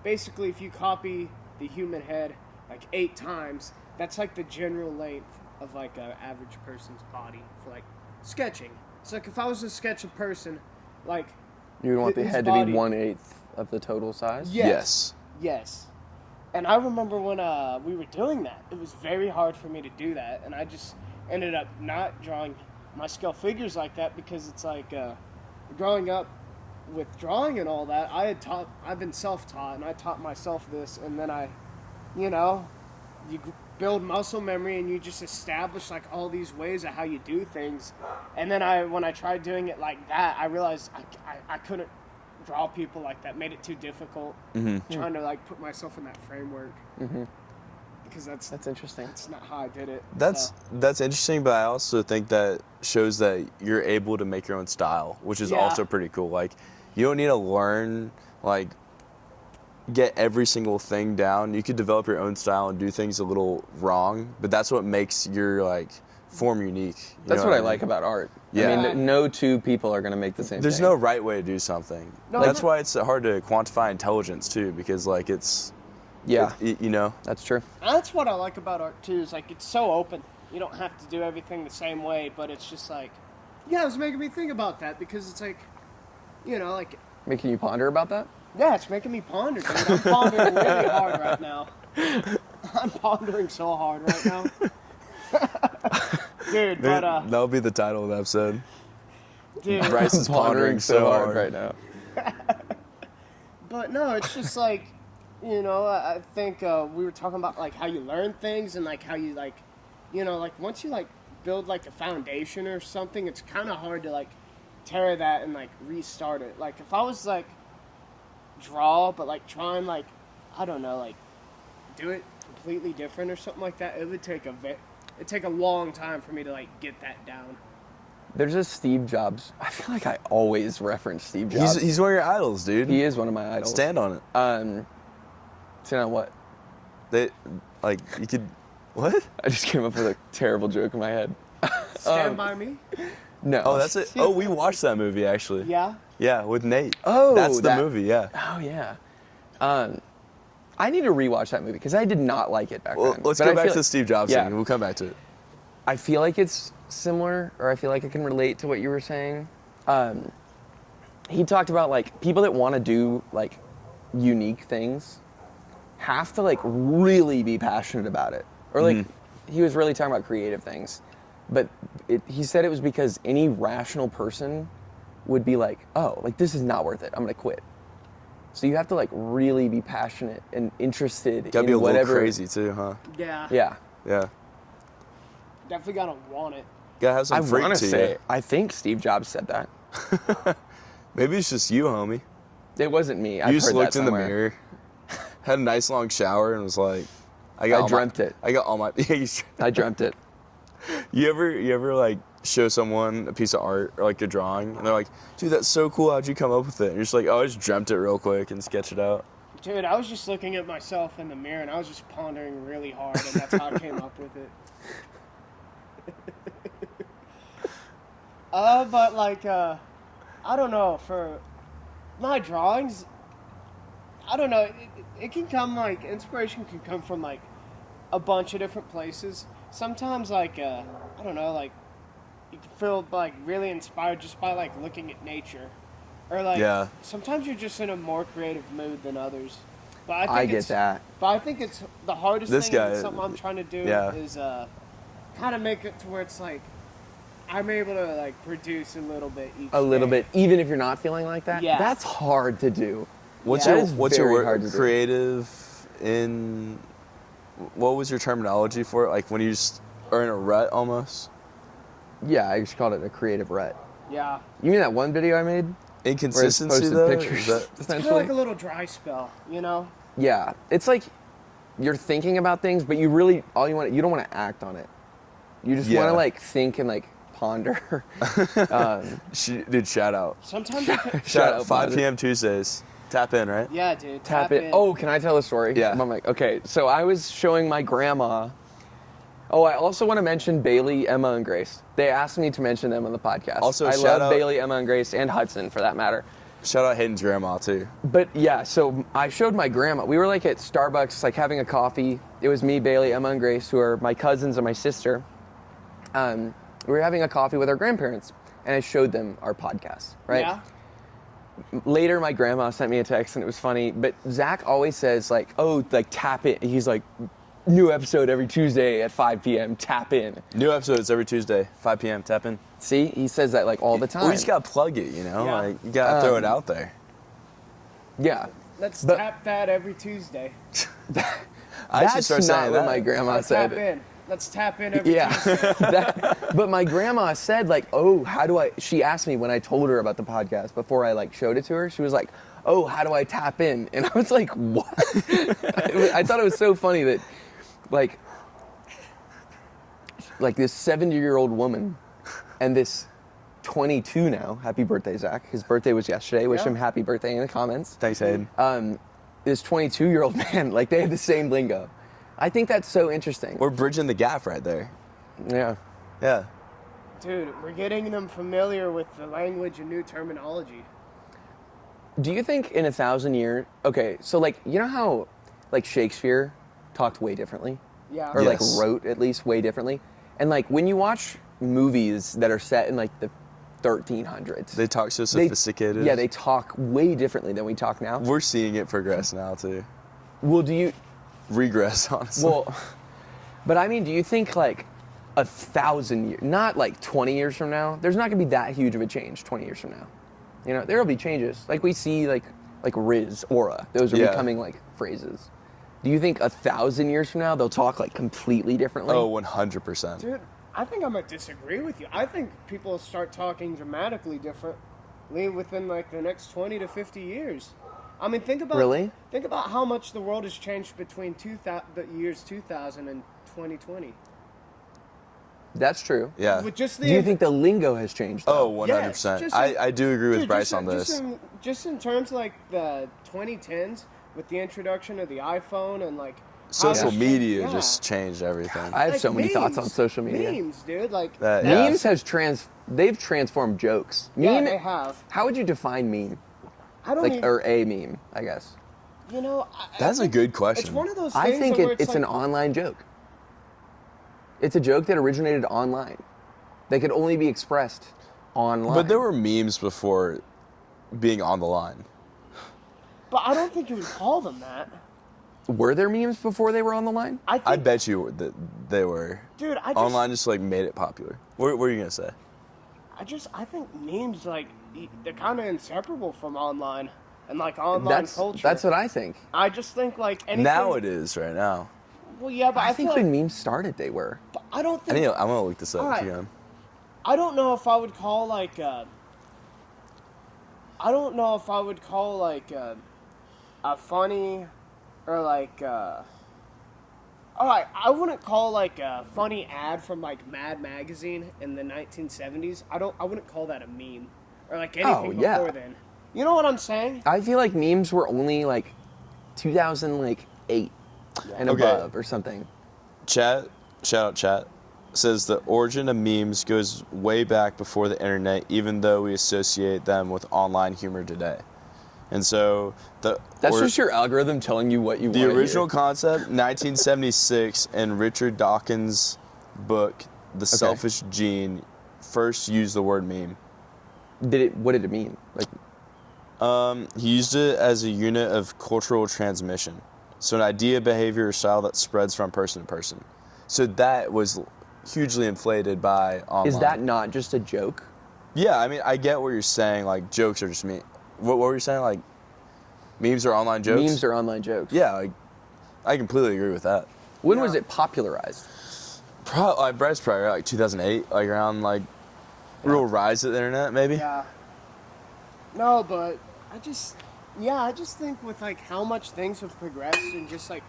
basically if you copy the human head like 8 times, that's like the general length of like an average person's body for like sketching. It's like if I was to sketch a person, like You would want the his head to body- be 1/8 of the total size? Yes. Yes. And I remember when we were doing that, it was very hard for me to do that, and I just ended up not drawing my scale figures like that because it's like growing up with drawing and all that, I've been self-taught, and I taught myself this, and then you build muscle memory and you just establish like all these ways of how you do things. And then when I tried doing it like that, I realized I couldn't draw people like that. Made it too difficult. Trying to like put myself in that framework. Because that's interesting. That's not how I did it. That's interesting, but I also think that shows that you're able to make your own style, which is Yeah. also pretty cool. Like, you don't need to learn, like, get every single thing down. You could develop your own style and do things a little wrong, but that's what makes your, like, form unique. You That's know what I mean? like about art. Yeah. I mean, no two people are going to make the same There's thing. no right way to do something. No, That's but- why it's hard to quantify intelligence, too, because, like, it's, Yeah, you know? that's true. That's what I like about art too. Is like it's so open. You don't have to do everything the same way, but it's just like, yeah, it was making me think about that because it's like, you know, like, Making you ponder about that? yeah, it's making me ponder. Dude. I'm pondering really hard right now. I'm pondering so hard right now, dude. But That'll be the title of the episode. dude, Bryce is pondering so hard right now. but no, it's just like, you know, I think we were talking about like how you learn things and like how you like, you know, like once you like build like a foundation or something, it's kind of hard to like tear that and like restart it. Like if I was like draw, but like try and like, I don't know, like do it completely different or something like that, it would take it'd take a long time for me to like get that down. There's a Steve Jobs. I feel like I always reference Steve Jobs. He's one of your idols, dude. He is one of my idols. Stand on it. Stand on what? They, like, you could, what? I just came up with a terrible joke in my head. Stand by me. No. Oh, that's it. Oh, we watched that movie, actually. Yeah. Yeah, with Nate. Oh, That's the that- movie, yeah. Oh yeah. I need to rewatch that movie because I did not like it back Well, then. let's But go I back feel to the Steve Jobs yeah. thing. We'll come back to it. I feel like it's similar, or I feel like I can relate to what you were saying. He talked about like people that want to do like unique things have to like really be passionate about it, or like he was really talking about creative things, but he said it was because any rational person would be like, oh, like this is not worth it. I'm gonna quit. So you have to like really be passionate and interested Gotta in be a whatever. little crazy, too, huh? Yeah. Yeah. Yeah. Definitely gotta want it. Gotta have some I freak want to to you. say, I think Steve Jobs said that. Maybe it's just you, homie. It wasn't me. You I've just heard looked that in the somewhere. mirror. Had a nice long shower and was like, I dreamt it. I got all my. I dreamt it. You ever like show someone a piece of art or like a drawing and they're like, dude, that's so cool. How'd you come up with it? And you're just like, oh, I just dreamt it real quick and sketch it out. Dude, I was just looking at myself in the mirror and I was just pondering really hard, and that's how I came up with it. But like, I don't know, for my drawings, I don't know, it can come like, inspiration can come from like a bunch of different places. Sometimes like, I don't know, like, you can feel like really inspired just by like looking at nature. Or like, sometimes you're just in a more creative mood than others. But I get that. But I think it's the hardest thing, and something I'm trying to do is kind of make it to where it's like, I'm able to like produce a little bit each day. Even if you're not feeling like that. Yeah, that's hard to do. What's your word? Creative in? What was your terminology for it? Like when you just are in a rut almost. Yeah, I just called it a creative rut. Yeah. You mean that one video I made? Inconsistency though? Pictures, it's kind of like a little dry spell, you know? Yeah, it's like you're thinking about things, but you really you don't want to act on it. You just want to like think and like ponder. Dude, shout out. Sometimes shout out. 5 p.m. Tuesdays. Tap in, right? Yeah, dude. Tap in. Oh, can I tell a story? Yeah. I'm like, okay, so I was showing my grandma. Oh, I also want to mention Bailey, Emma, and Grace. They asked me to mention them on the podcast. Also, I shout love out Bailey, Emma, and Grace, and Hudson for that matter. Shout out Hayden's grandma too. But yeah, so I showed my grandma. We were like at Starbucks, like having a coffee. It was me, Bailey, Emma, and Grace, who are my cousins and my sister. We were having a coffee with our grandparents, and I showed them our podcast, right? Yeah. Later, my grandma sent me a text, and it was funny. But Zach always says, like, oh, like, tap in. He's like, new episode every Tuesday at 5 p.m. Tap in. New episodes every Tuesday, 5 p.m. Tap in. See, he says that like all the time. We just gotta plug it, you know. Yeah. Like you gotta throw it out there. Yeah. Let's tap that every Tuesday. I should start saying what that. my grandma said. Tap in. Let's tap in every Tuesday. But my grandma said like, oh, how do I? She asked me when I told her about the podcast before I like showed it to her. She was like, oh, how do I tap in? And I was like, what? I thought it was so funny that like this 70-year-old woman and this 22 now, happy birthday, Zach. His birthday was yesterday. Wish him happy birthday in the comments. Thanks, Hayden. This 22-year-old man, like they had the same lingo. I think that's so interesting. We're bridging the gap right there. Yeah. Yeah. Dude, we're getting them familiar with the language and new terminology. Do you think in 1,000 years, okay, so like, you know how like Shakespeare talked way differently? Yeah. Or like wrote at least way differently? And like when you watch movies that are set in like the 1300s. They talk so sophisticated. They talk way differently than we talk now. We're seeing it progress now too. Well, do you... Regress, honestly. Well, but I mean, do you think like 1,000 years, not like 20 years from now, there's not gonna be that huge of a change 20 years from now. You know, there'll be changes. Like we see like Riz, aura, those are becoming like phrases. Do you think 1,000 years from now they'll talk like completely differently? Oh, 100%. Dude, I think I'm gonna disagree with you. I think people will start talking dramatically differently within like the next 20 to 50 years. I mean, think about how much the world has changed between the years 2000 and 2020. That's true. Yeah. With just do you think the lingo has changed? Though? Oh, 100%. Yes, I do agree with Bryce on this. Just in terms of like the 2010s, with the introduction of the iPhone and like social media just changed everything. I have so many thoughts on social media. Memes, dude, like memes they've transformed jokes. Yeah, they have. How would you define meme? I don't or a meme, I guess. You know, that's a good question. It's one of those things. I think it's like, an online joke. It's a joke that originated online. They could only be expressed online. But there were memes before being on the line. But I don't think you would call them that. Were there memes before they were on the line? I bet you that they were. Dude, online just like made it popular. What are you gonna say? I think memes like they're kind of inseparable from online and like online culture. That's what I think. I just think like anything. Now it is right now. Well, yeah, but I think feel when like, memes started, they were. But I don't think. I'm gonna look this up. Right. I don't know if I would call like. I don't know if I would call like a funny or like I wouldn't call like a funny ad from like Mad Magazine in the 1970s. I wouldn't call that a meme or like anything yeah. before then. You know what I'm saying? I feel like memes were only like 2008 and Okay. above or something. Chat, shout out chat, says the origin of memes goes way back before the internet, even though we associate them with online humor today. And so That's just your algorithm telling you what you want. the original concept, 1976, in Richard Dawkins' book, The Selfish Gene, first used the word meme. What did it mean? Like, He used it as a unit of cultural transmission. So an idea, behavior, or style that spreads from person to person. So that was hugely inflated by online. is that not just a joke? Yeah, I mean, I get what you're saying. Like, jokes are just me. What were you saying? Like, memes are online jokes? Memes are online jokes. Yeah, like, I completely agree with that. When was it popularized? Bryce probably like 2008, like around like real rise of the internet, maybe. Yeah. No, but I just think with like how much things have progressed in just like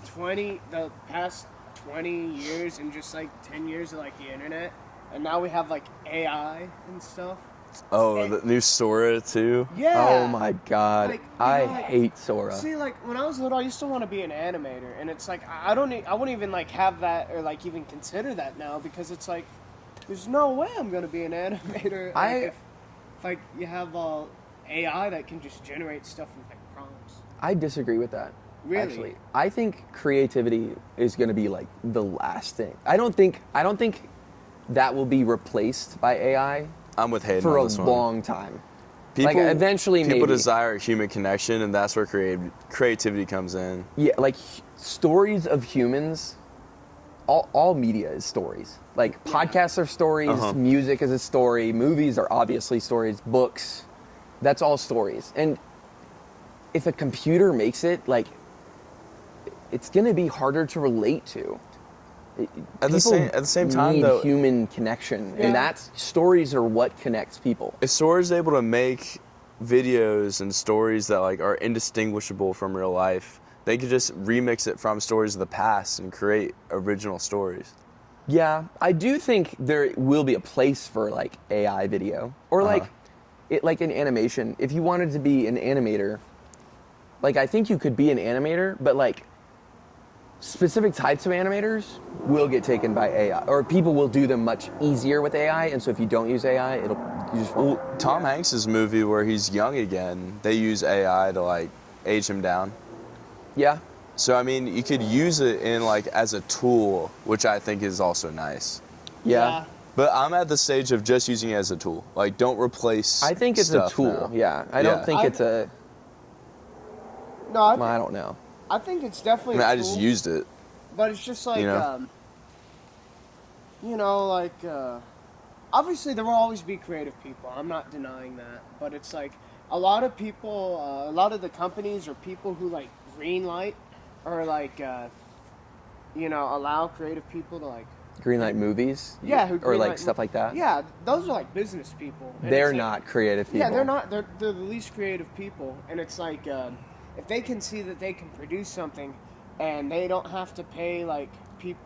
the past 20 years and just like 10 years of like the internet, and now we have like AI and stuff. Oh, the new Sora too. Yeah. Oh my god, Like, I like, hate Sora. See, like when I was little, I used to want to be an animator, and it's like I wouldn't even like have that or like even consider that now because it's like there's no way I'm gonna be an animator. Like, if like you have AI that can just generate stuff with like prompts. I disagree with that. Really? Actually, I think creativity is going to be like the last thing. I don't think that will be replaced by AI I'm with Hayden for on a this one. long time. People, like eventually, people maybe. desire human connection, and that's where creativity comes in. Yeah, like stories of humans. All media is stories. Like podcasts are stories, music is a story, movies are obviously stories, books, that's all stories. And if a computer makes it, like, it's gonna be harder to relate to. At the same time, need though, human connection, Yeah. and that's stories are what connects people. if Sora's able to make videos and stories that like are indistinguishable from real life, they could just remix it from stories of the past and create original stories. Yeah, I do think there will be a place for like AI video or like an animation. If you wanted to be an animator, like I think you could be an animator, but like specific types of animators will get taken by AI, or people will do them much easier with AI. And so if you don't use AI, you just won't. Well, Tom Hanks's movie where he's young again, they use AI to like age him down. Yeah, So I mean, you could use it in like as a tool, which I think is also nice. yeah. But I'm at the stage of just using it as a tool. Like, don't replace. I think it's a stuff tool. now. Yeah, I don't think it's a. No, I don't know. I think it's I definitely. mean, a I tool, just used it. But it's just like You know? obviously there will always be creative people. I'm not denying that, but it's like a lot of people, a lot of the companies or people who like green light or like allow creative people to like Greenlight movies. who Or like greenlight- stuff like that. Yeah, those are like business people. And They're it's like- not creative people. Yeah, they're not. They're the least creative people, and it's like if they can see that they can produce something, and they don't have to pay like people,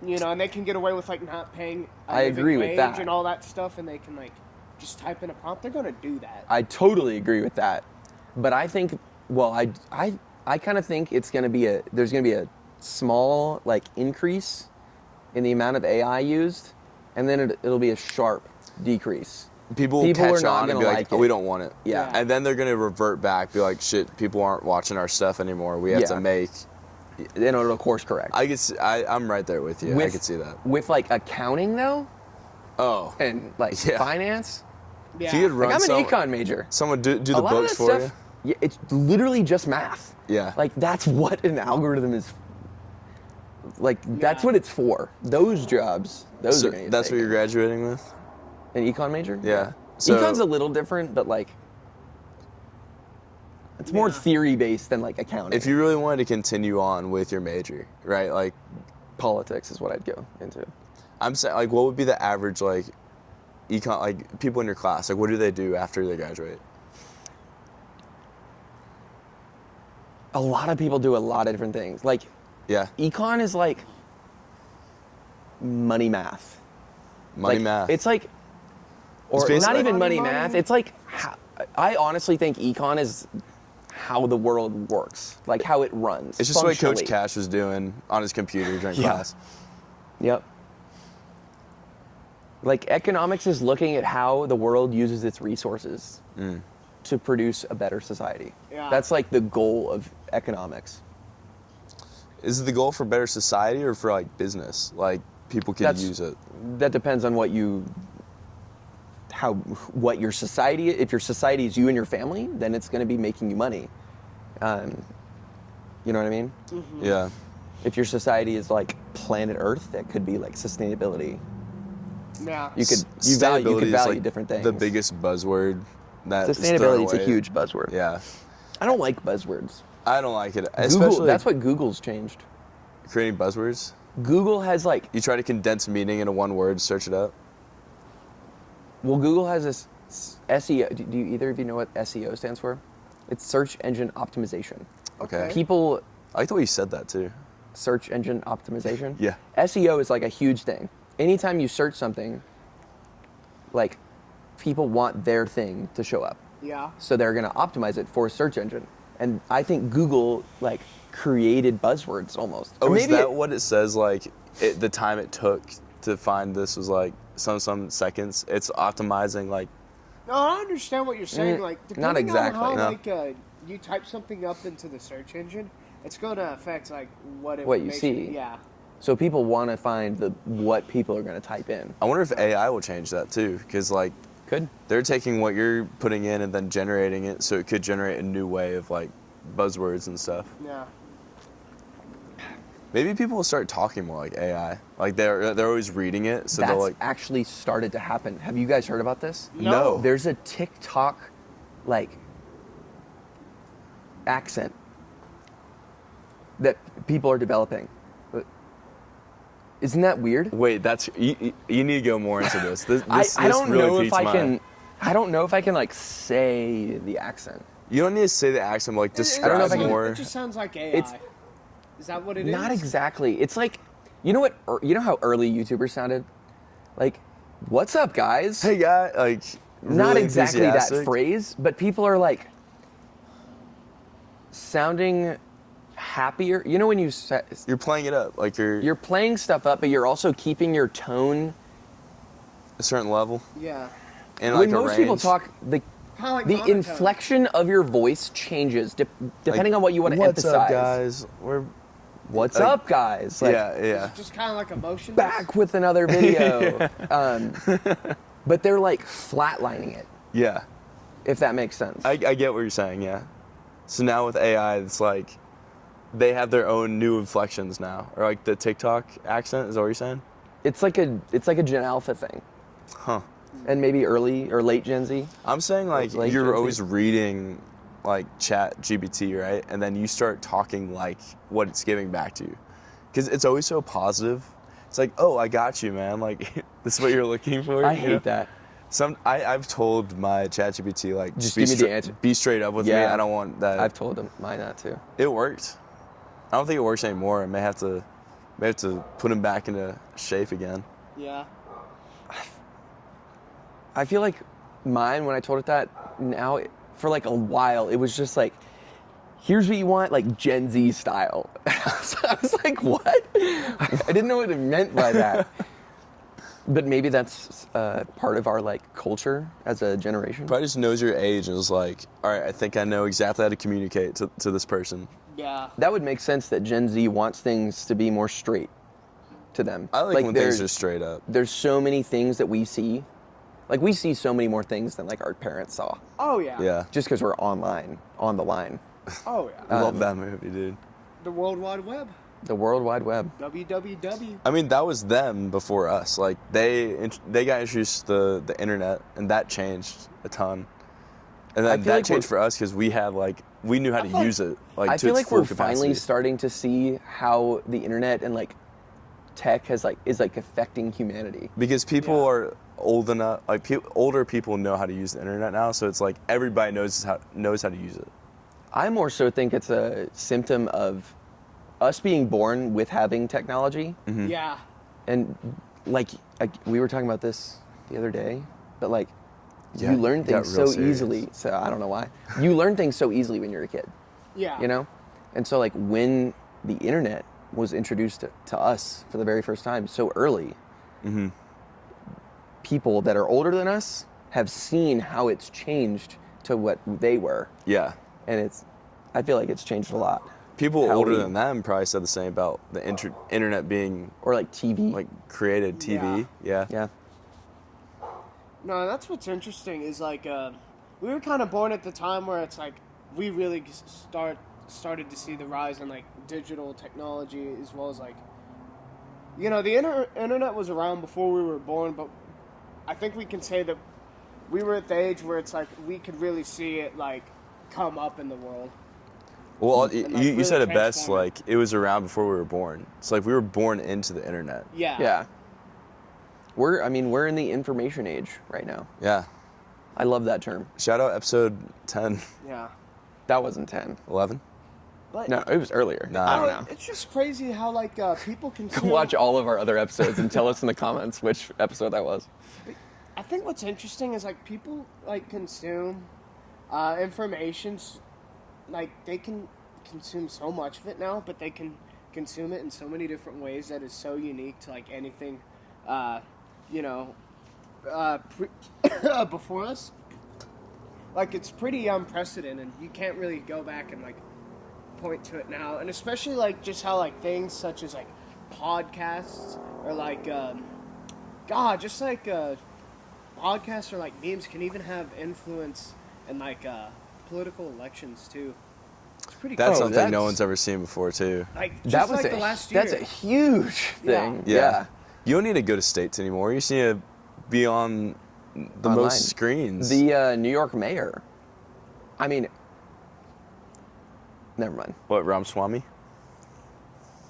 and they can get away with like not paying. I agree with wage that. and all that stuff, and they can like just type in a prompt. They're gonna do that. I totally agree with that. But I think, well, I kind of think there's going to be a small like increase in the amount of AI used, and then it'll be a sharp decrease. People are catch not on and gonna be like, like oh, it. we don't want it. Yeah. And then they're going to revert back, be like, shit, people aren't watching our stuff anymore. We have Yeah. to make. Then it'll course correct. I'm right there with you. I could see that. With like accounting though, Oh. and like Yeah. finance. Yeah. If you could run Like I'm an some- econ major. someone do A the lot of books that for stuff, yeah, it's literally just math. Yeah. Like that's what an algorithm is. Like that's Yeah. what it's for. Those jobs, you. those So are gonna get that's what taken. you're graduating with? An econ major? Yeah. So Econ's a little different, but like it's more Yeah. theory based than like accounting. if you really wanted to continue on with your major, right? Like, Politics is what I'd go into. I'm saying, like, what would be the average, like, econ, like, people in your class? Like, what do they do after they graduate? a lot of people do a lot of different things. Like, Yeah. econ is like money math. Money Like, math. It's like, or basically not even money, money math. It's like, I honestly think econ is how the world works, like how it runs. It's just what Coach functionally. Cash was doing on his computer during Yeah. class. Yep. Like economics is looking at how the world uses its resources to produce a better society. Yeah. That's like the goal of economics. Is it the goal for better society or for like business? Like people can use it. That depends on what your society. If your society is you and your family, then it's going to be making you money. You know what I mean? Mm-hmm. Yeah. If your society is like planet Earth, that could be like sustainability. Yeah. You could Sustainability is, value like, different things. The biggest buzzword that is thrown Sustainability is a away. huge buzzword. Yeah. I don't like buzzwords. I don't like it. Google, Especially that's what Google's changed. creating buzzwords. Google has like, You try to condense meaning into one word, search it up. well, Google has this SEO. Do either of you know what SEO stands for? It's search engine optimization. Okay. People, I like the way you said that too. search engine optimization. Yeah. SEO is like a huge thing. Anytime you search something, like people want their thing to show up. Yeah. So they're going to optimize it for a search engine. And I think Google like created buzzwords almost. Oh, Or is maybe that it- what it says? Like the time it took to find this was like some seconds. It's optimizing like. No, I understand what you're saying. Like, not depending exactly, on how no. like you type something up into the search engine, it's going to affect like what What you information- see. Yeah. So people want to find what people are going to type in. I wonder if AI will change that too, because like Could. they're taking what you're putting in and then generating it, so it could generate a new way of like buzzwords and stuff. Yeah. Maybe people will start talking more like AI. Like they're always reading it, so That's they'll like. actually started to happen. Have you guys heard about this? No. There's a TikTok like accent that people are developing. Isn't that weird? Wait, that's you need to go more into this. This I don't really know if piques I my- can. I don't know if I can like say the accent. You don't need to say the accent, but like I don't know describe if I can- more. It just sounds like AI. It's- Is that what it is? Not exactly. It's like, you know what? You know how early YouTubers sounded? Like, "What's up, guys?" Hey guy, like Not really exactly that enthusiastic. phrase, but people are like sounding happier. You know when You're playing it up, like you're playing stuff up, but you're also keeping your tone. a certain level Yeah. and When like a most people range. talk, the Kinda like the monotone. inflection of your voice changes depending Like, on what you want to What's emphasize. up, guys? We're What's like- up, guys? Like, yeah. Just kind of like emotion. back with another video. But they're like flatlining it, Yeah. if that makes sense. I get what you're saying, yeah. So now with AI, it's like they have their own new inflections now, or like the TikTok accent. Is that what you're saying? It's like a Gen Alpha thing, Huh. and maybe early or late Gen Z. I'm saying like Like you're Gen Z. always reading like Chat GPT, right? And then you start talking like what it's giving back to you, because it's always so positive. It's like, oh, I got you, man. Like this is what you're looking for. I you know? hate that. I've told my ChatGPT like Just be give me the answer. Be straight up with me. Yeah. I don't want that. I've told them mine that too. It worked. I don't think it works anymore. I may have to put him back into shape again. Yeah. I feel like mine, when I told it that, now for like a while, it was just like, here's what you want, like Gen Z style. I was like, what? I didn't know what it meant by that. But maybe that's part of our like culture as a generation. Probably just knows your age and is like, all right, I think I know exactly how to communicate to this person. Yeah. That would make sense that Gen Z wants things to be more straight to them. I like when things are straight up. There's so many things that we see. Like we see so many more things than like our parents saw. Oh yeah. Yeah. Just because we're online, on the line. Oh I yeah. love that movie, dude. The World Wide Web. The World Wide Web. www. I mean, that was them before us. Like they got introduced to the internet, and that changed a ton. And I then feel that like changed for us because we knew how to feel like- use it. Like I to feel its like full we're capacity. finally starting to see how the internet and like tech is affecting humanity. Because people Yeah. are old enough. Like older people know how to use the internet now, so it's like everybody knows how to use it. I more so think it's a symptom of us being born with having technology. Mm-hmm. Yeah. And like we were talking about this the other day, but like Yeah, you learn it got things real so serious. easily. So I don't know why. You learn things so easily when you're a kid, Yeah. you know? And so like when the internet was introduced to us for the very first time so early, Mm-hmm. people that are older than us have seen how it's changed to what they were. Yeah. And I feel like it's changed a lot. People How older we- than them probably said the same about the internet being Or like TV. like created TV. Yeah. yeah. No, that's what's interesting is like we were kind of born at the time where it's like we really started to see the rise in like digital technology as well as like the internet was around before we were born, but I think we can say that we were at the age where it's like we could really see it like come up in the world. Well, And, like, you really said it best. transform it. Like it was around before we were born. It's like we were born into the internet. Yeah. Yeah. We're in the information age right now. Yeah. I love that term. Shout out episode 10, Yeah. That wasn't 10. 11. But No, it was earlier. Nah. I don't know. It's just crazy how like people Go consume. watch all of our other episodes and tell us in the comments which episode that was. I think what's interesting is like people like consume information, like they can consume so much of it now, but they can consume it in so many different ways that is so unique to like anything, before us. Like it's pretty unprecedented. You can't really go back and like point to it now, and especially like just how like things such as like podcasts or like just like podcasts or like memes can even have influence in like political elections too. It's pretty That's cool. something that's- no one's ever seen before too. Like just That was like the last that's year. a huge thing. Yeah. You don't need to go to states anymore. You just need to be on the Online. most screens. The New York mayor. I mean, never mind. What, Ramaswamy?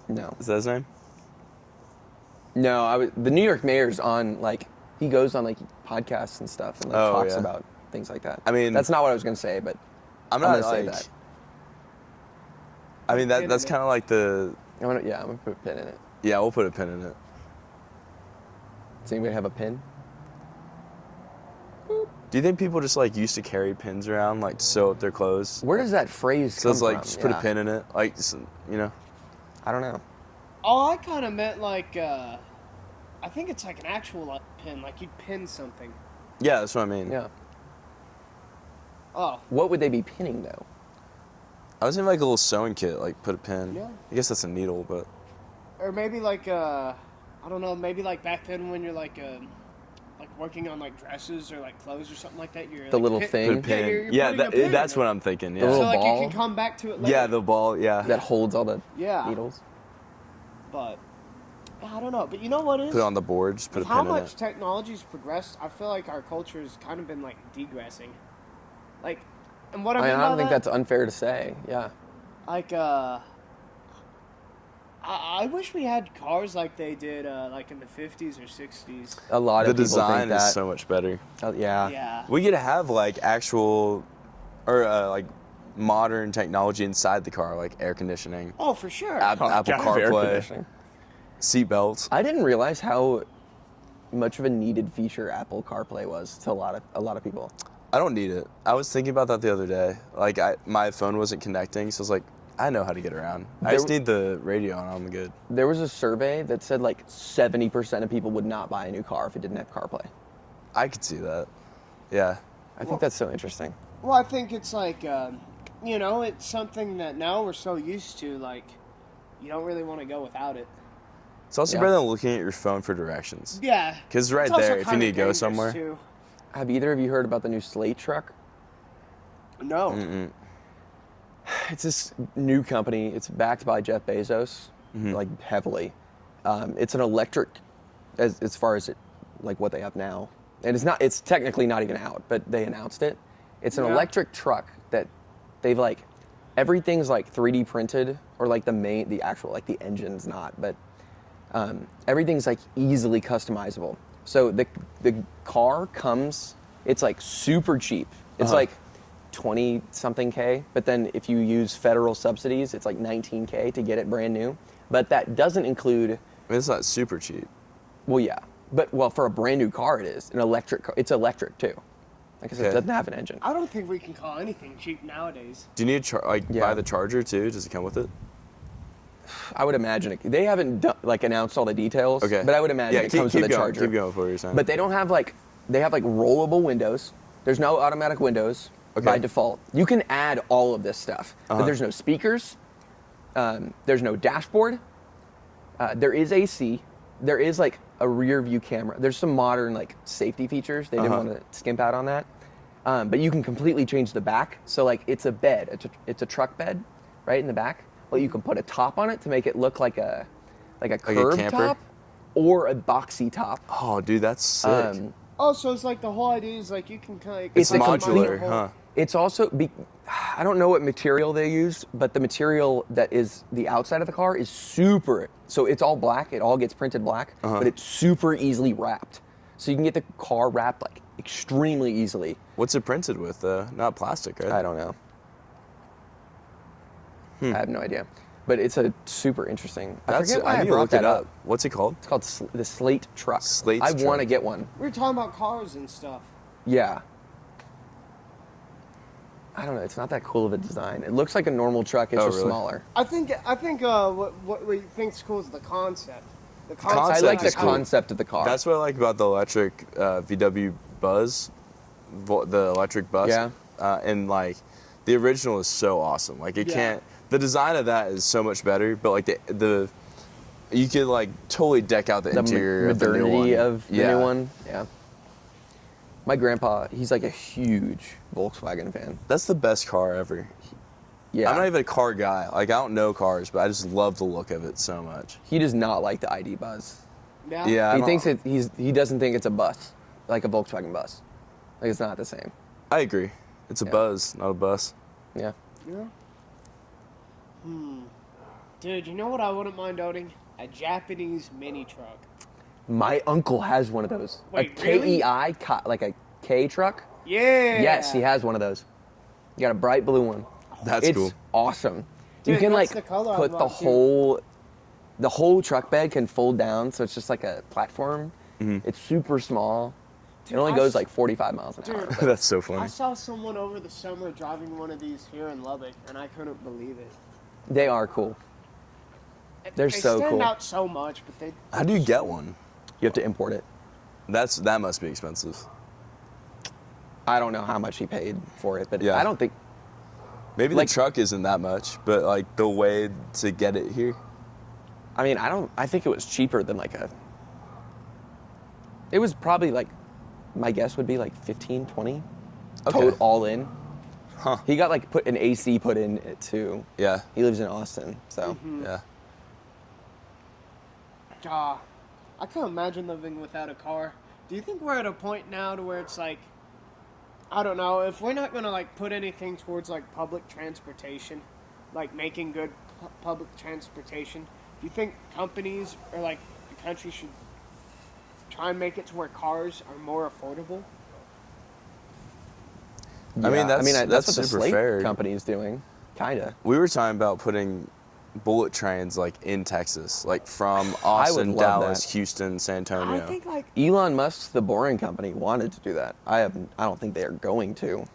No. Is that his name? No, the New York mayor's on like he goes on like podcasts and stuff and like Oh, talks yeah. about things like that. I mean- that's not what I was gonna say, but I'm I'm not gonna say like. that. I mean that's kind of like the. I'm gonna put a pin in it. Yeah, we'll put a pin in it. Does anybody have a pin? Do you think people just like used to carry pins around like to sew up their clothes? Where does that phrase So come it's like from? just put Yeah. a pin in it, like you know. I don't know. Oh, I kind of meant like I think it's like an actual like, pin, like you'd pin something. Yeah, that's what I mean. Yeah. Oh, What would they be pinning though? I was in like a little sewing kit, like put a pin. Yeah. I guess that's a needle, but or maybe like I don't know, maybe like back then when you're like working on like dresses or like clothes or something like that, you're The like, little pin- thing? put a pin. Yeah, you're Yeah, putting a pin that's in what it. I'm thinking. The Yeah. little So like ball? you can come back to it later. Yeah, the ball. Yeah. That holds all the Yeah. needles. But I don't know. But you know what is? Put it on the board. Just put a With how pin in much it. technology's progressed, I feel like our culture has kind of been like degressing. Like, and what I I mean mean, by I don't think that, that's unfair to say. Yeah. like I wish we had cars like they did like in the 50s or 60s. A lot The of people design think that. is so much better. Yeah. Yeah. We could have like actual, or like modern technology inside the car, like air conditioning, Oh, for sure. Apple Air CarPlay, conditioning. seat belts. I didn't realize how much of a needed feature Apple CarPlay was to a lot of people. I don't need it. I was thinking about that the other day. Like my phone wasn't connecting, so I was like, I know how to get around. I just need the radio and I'm good. There was a survey that said like 70% of people would not buy a new car if it didn't have CarPlay. I could see that. Yeah. I think that's so interesting. Well, I think it's like, it's something that now we're so used to, like, you don't really want to go without it. It's also Yeah. better than looking at your phone for directions. Yeah. Because right It's also there, if you kinda need to go dangerous, somewhere. too. Have either of you heard about the new Slate truck? No. Mm-mm. It's this new company. It's backed by Jeff Bezos, like heavily. It's an electric, as far as it, like what they have now, and it's not. It's technically not even out, but they announced it. It's an Yeah. electric truck that they've like, everything's like 3D printed, or like the actual like the engine's not, but everything's like easily customizable. So the car comes, it's like super cheap. It's like 20 something K, but then if you use federal subsidies, it's like 19K to get it brand new. But that doesn't include, I mean, it's not super cheap. well, yeah, but well, for a brand new car, it is an electric car. It's electric too. Like I said, it Okay. doesn't have an engine. I don't think we can call anything cheap nowadays. Do you need to Yeah. buy the charger too? Does it come with it? I would imagine it. They haven't like announced all the details, Okay. but I would imagine it comes with a going, charger. Keep going with what you're saying. But they don't have like, they have like rollable windows. There's no automatic windows by Okay. default. You can add all of this stuff, but there's no speakers. There's no dashboard. There is AC. There is like a rear view camera. There's some modern like safety features. They didn't want to skimp out on that. But you can completely change the back. So like it's a bed. It's a truck bed, right in the back. Well, you can put a top on it to make it look like a curved camper? top or a boxy top. oh, dude, that's sick. Oh, so it's like the whole idea is like you can kind of. It's like modular, complete- huh? It's also, I don't know what material they used, but the material that is the outside of the car is super, so it's all black, it all gets printed black, but it's super easily wrapped. So you can get the car wrapped like extremely easily. What's it printed with? Not plastic, right? I don't know. I have no idea. But it's a super interesting. I forget why I need to brought look that it up. What's it called? It's called the Slate truck. Slate I want truck. to get one. We were talking about cars and stuff. Yeah. I don't know. It's not that cool of a design. It looks like a normal truck. It's Oh, just really? smaller. I think what we think's cool is the concept. The I Concept like the is cool. concept of the car. That's what I like about the electric VW Buzz, the electric bus. Yeah. And like, the original is so awesome. Like it Yeah. can't. The design of that is so much better. But like the you could like totally deck out the the interior of the new one. modernity of the Yeah. new one. Yeah. My grandpa, he's like a huge Volkswagen fan. That's the best car ever. Yeah. I'm not even a car guy. Like I don't know cars, but I just love the look of it so much. He does not like the ID Buzz. Yeah. Yeah. I He don't- thinks he doesn't think it's a bus, like a Volkswagen bus. Like it's not the same. I agree. It's a Yeah. Buzz, not a bus. Yeah. Yeah. Dude, you know what I wouldn't mind owning? A Japanese mini truck. My uncle has one of those. Wait, a really? KEI, like a K truck. Yeah. Yes, he has one of those. He got a bright blue one. That's It's cool. awesome. Dude, you can that's like the color I put the want, too. whole truck bed can fold down, so it's just like a platform. Mm-hmm. It's super small. Dude, it only I goes s- like 45 miles an hour. Dude. That's so I funny. saw someone over the summer driving one of these here in Lubbock, and I couldn't believe it. They are cool. They're they so stand cool. out so much, but they. How do you get one? You have to import it. That must be expensive. I don't know how much he paid for it, but Yeah. I don't think. Maybe Like- the truck isn't that much, but like the way to get it here. I mean, I think it was cheaper than like a. It was probably like, my guess would be like 15, 20. Okay. All in. Huh. He got like an AC put in it too. Yeah. He lives in Austin, so. Yeah. I can't imagine living without a car. Do you think we're at a point now to where it's like, I don't know, if we're not gonna like put anything towards like public transportation, like making good public transportation, do you think companies or like the country should try and make it to where cars are more affordable? I mean, that's what the super Slate fair. company is doing, kinda. We were talking about putting bullet trains like in Texas, like from I would Austin, love Dallas, that. Houston, San Antonio. I think like Elon Musk's The Boring Company wanted to do that. I don't think they are going to.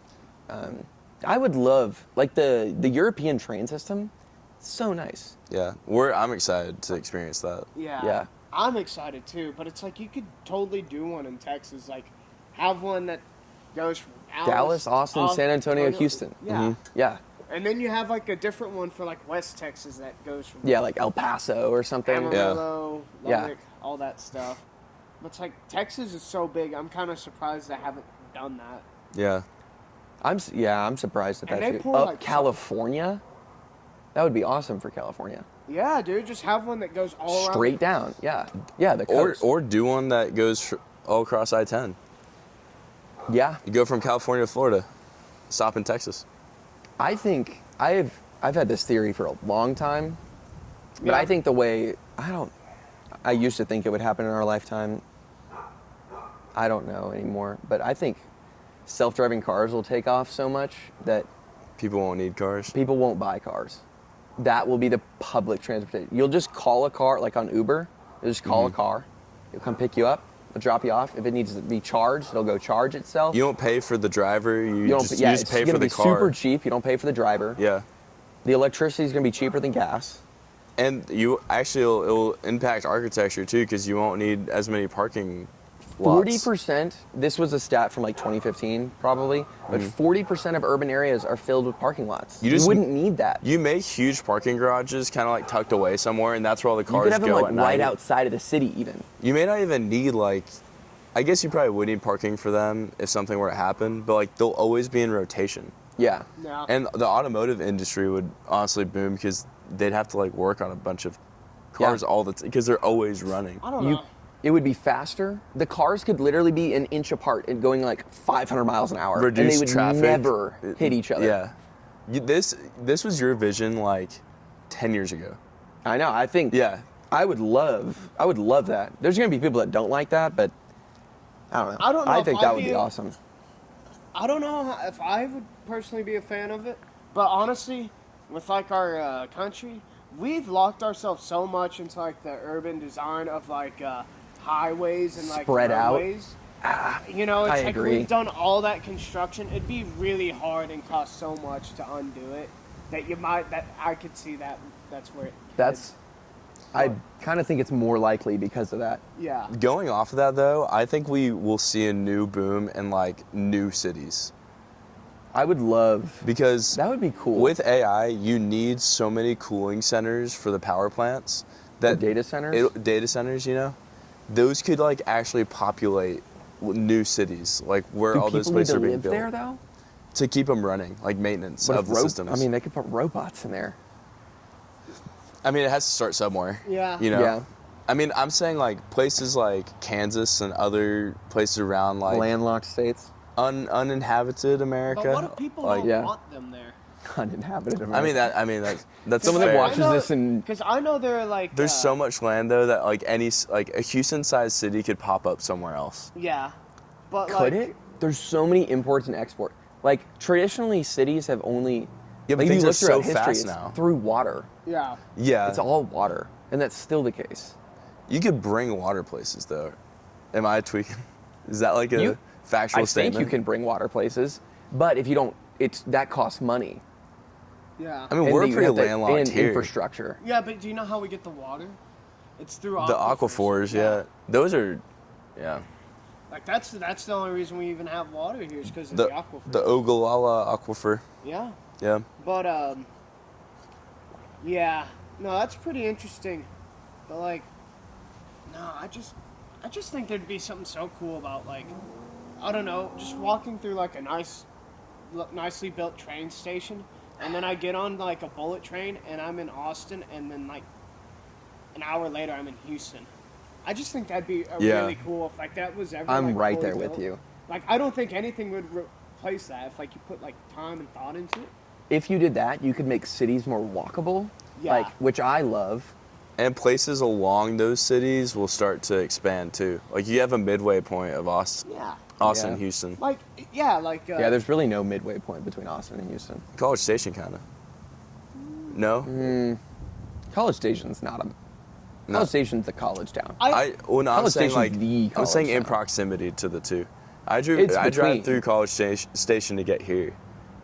I would love like the European train system. So nice. Yeah, I'm excited to experience that. Yeah. I'm excited too, but it's like you could totally do one in Texas, like have one that goes from Dallas, Austin, San Antonio, Antonio. Houston. Yeah. Yeah. And then you have like a different one for like West Texas that goes from Yeah, like El Paso or something. Amarillo, Yeah. Lubbock, all that stuff. But it's like Texas is so big. I'm kind of surprised they haven't done that. Yeah. I'm surprised at And that they too. pour, like, California. That would be awesome for California. Yeah, dude, just have one that goes all around. Straight down. Yeah. Yeah, the coast. Or do one that goes all across I-10. Yeah. You go from California to Florida, stop in Texas. I think I've had this theory for a long time, but Yeah. I think the way I used to think it would happen in our lifetime. I don't know anymore, but I think self-driving cars will take off so much that People won't need cars. people won't buy cars. That will be the public transportation. You'll just call a car, like on Uber. You'll just call a car. It'll come pick you up. It'll drop you off. If it needs to be charged, it'll go charge itself. You don't pay for the driver. You don't just, yeah, you just it's pay gonna for the be car. super cheap. You don't pay for the driver. Yeah. The electricity is going to be cheaper than gas. And you actually, it'll impact architecture too, because you won't need as many parking lots. 40%, this was a stat from like 2015 probably, but 40% of urban areas are filled with parking lots. You wouldn't need that. You make huge parking garages kind of like tucked away somewhere, and that's where all the You cars could have them go like at right night. outside of the city even. You may not even need like, I guess you probably would need parking for them if something were to happen, but like they'll always be in rotation. Yeah. No. And the automotive industry would honestly boom because they'd have to like work on a bunch of cars all the time because they're always running. I don't know. It would be faster. The cars could literally be an inch apart and going like 500 miles an hour. Reduce and they would traffic. never hit each other. Yeah. This was your vision like 10 years ago. I know. I think Yeah. I would love that. There's going to be people that don't like that, but I don't know. I don't know I if think I'd that would be be a- awesome. I don't know if I would personally be a fan of it, but honestly, with like our country, we've locked ourselves so much into like the urban design of like highways and like Spread out. roadways. You know, it's I like agree. we've done all that construction. It'd be really hard and cost so much to undo it that I could see that's where it I kind of think it's more likely because of that. yeah. Going off of that though, I think we will see a new boom in like new cities. I would love. Because That would be cool. with AI, you need so many cooling centers for the power plants that data centers? Data centers, you know, those could like actually populate new cities, like where Do all those people need places to are being live built there though? to keep them running, like maintenance But of the systems. I mean, they could put robots in there. I mean, it has to start somewhere. Yeah. You know. Yeah. I mean, I'm saying like places like Kansas and other places around like Landlocked states, uninhabited America. But what if people like, don't Yeah. want them there? uninhabited America. I mean that's Someone that fair. watches this and Because I know they're like There's so much land though that like a Houston-sized city could pop up somewhere else. Yeah, but could like it? There's so many imports and exports. Like traditionally, cities have only. Yeah, but like, if things you are look so throughout history, fast it's now. through water. yeah. Yeah, It's all water, and that's still the case. you could bring water places though. Am I tweaking? Is that like a factual I statement? think you can bring water places, but if you don't, that costs money. Yeah. I mean, And we're then you pretty have to- landlocked and here. infrastructure. Yeah, but do you know how we get the water? It's through The aquifers, yeah. Those are, yeah. Like that's the only reason we even have water here is because of The the aquifers. the Ogallala Aquifer, Yeah, yeah. but yeah, no, that's pretty interesting. But like, no, I just think there'd be something so cool about like, I don't know, just walking through like a nicely built train station, and then I get on like a bullet train and I'm in Austin, and then like an hour later I'm in Houston. I just think that'd be really cool if like that was ever. I'm like, right fully there with built. you. Like I don't think anything would replace that if like you put like time and thought into it. If you did that, you could make cities more walkable, Yeah. like which I love. And places along those cities will start to expand too. Like you have a midway point of Austin, Yeah. Austin, Yeah. Houston, Like yeah, like Yeah, there's really no midway point between Austin and Houston. College Station, kind of. No, College Station's not a. No. College Station's a college town. no, I'm College saying Station's like the I'm saying college in town. proximity to the two. I It's drive between. through College Station to get here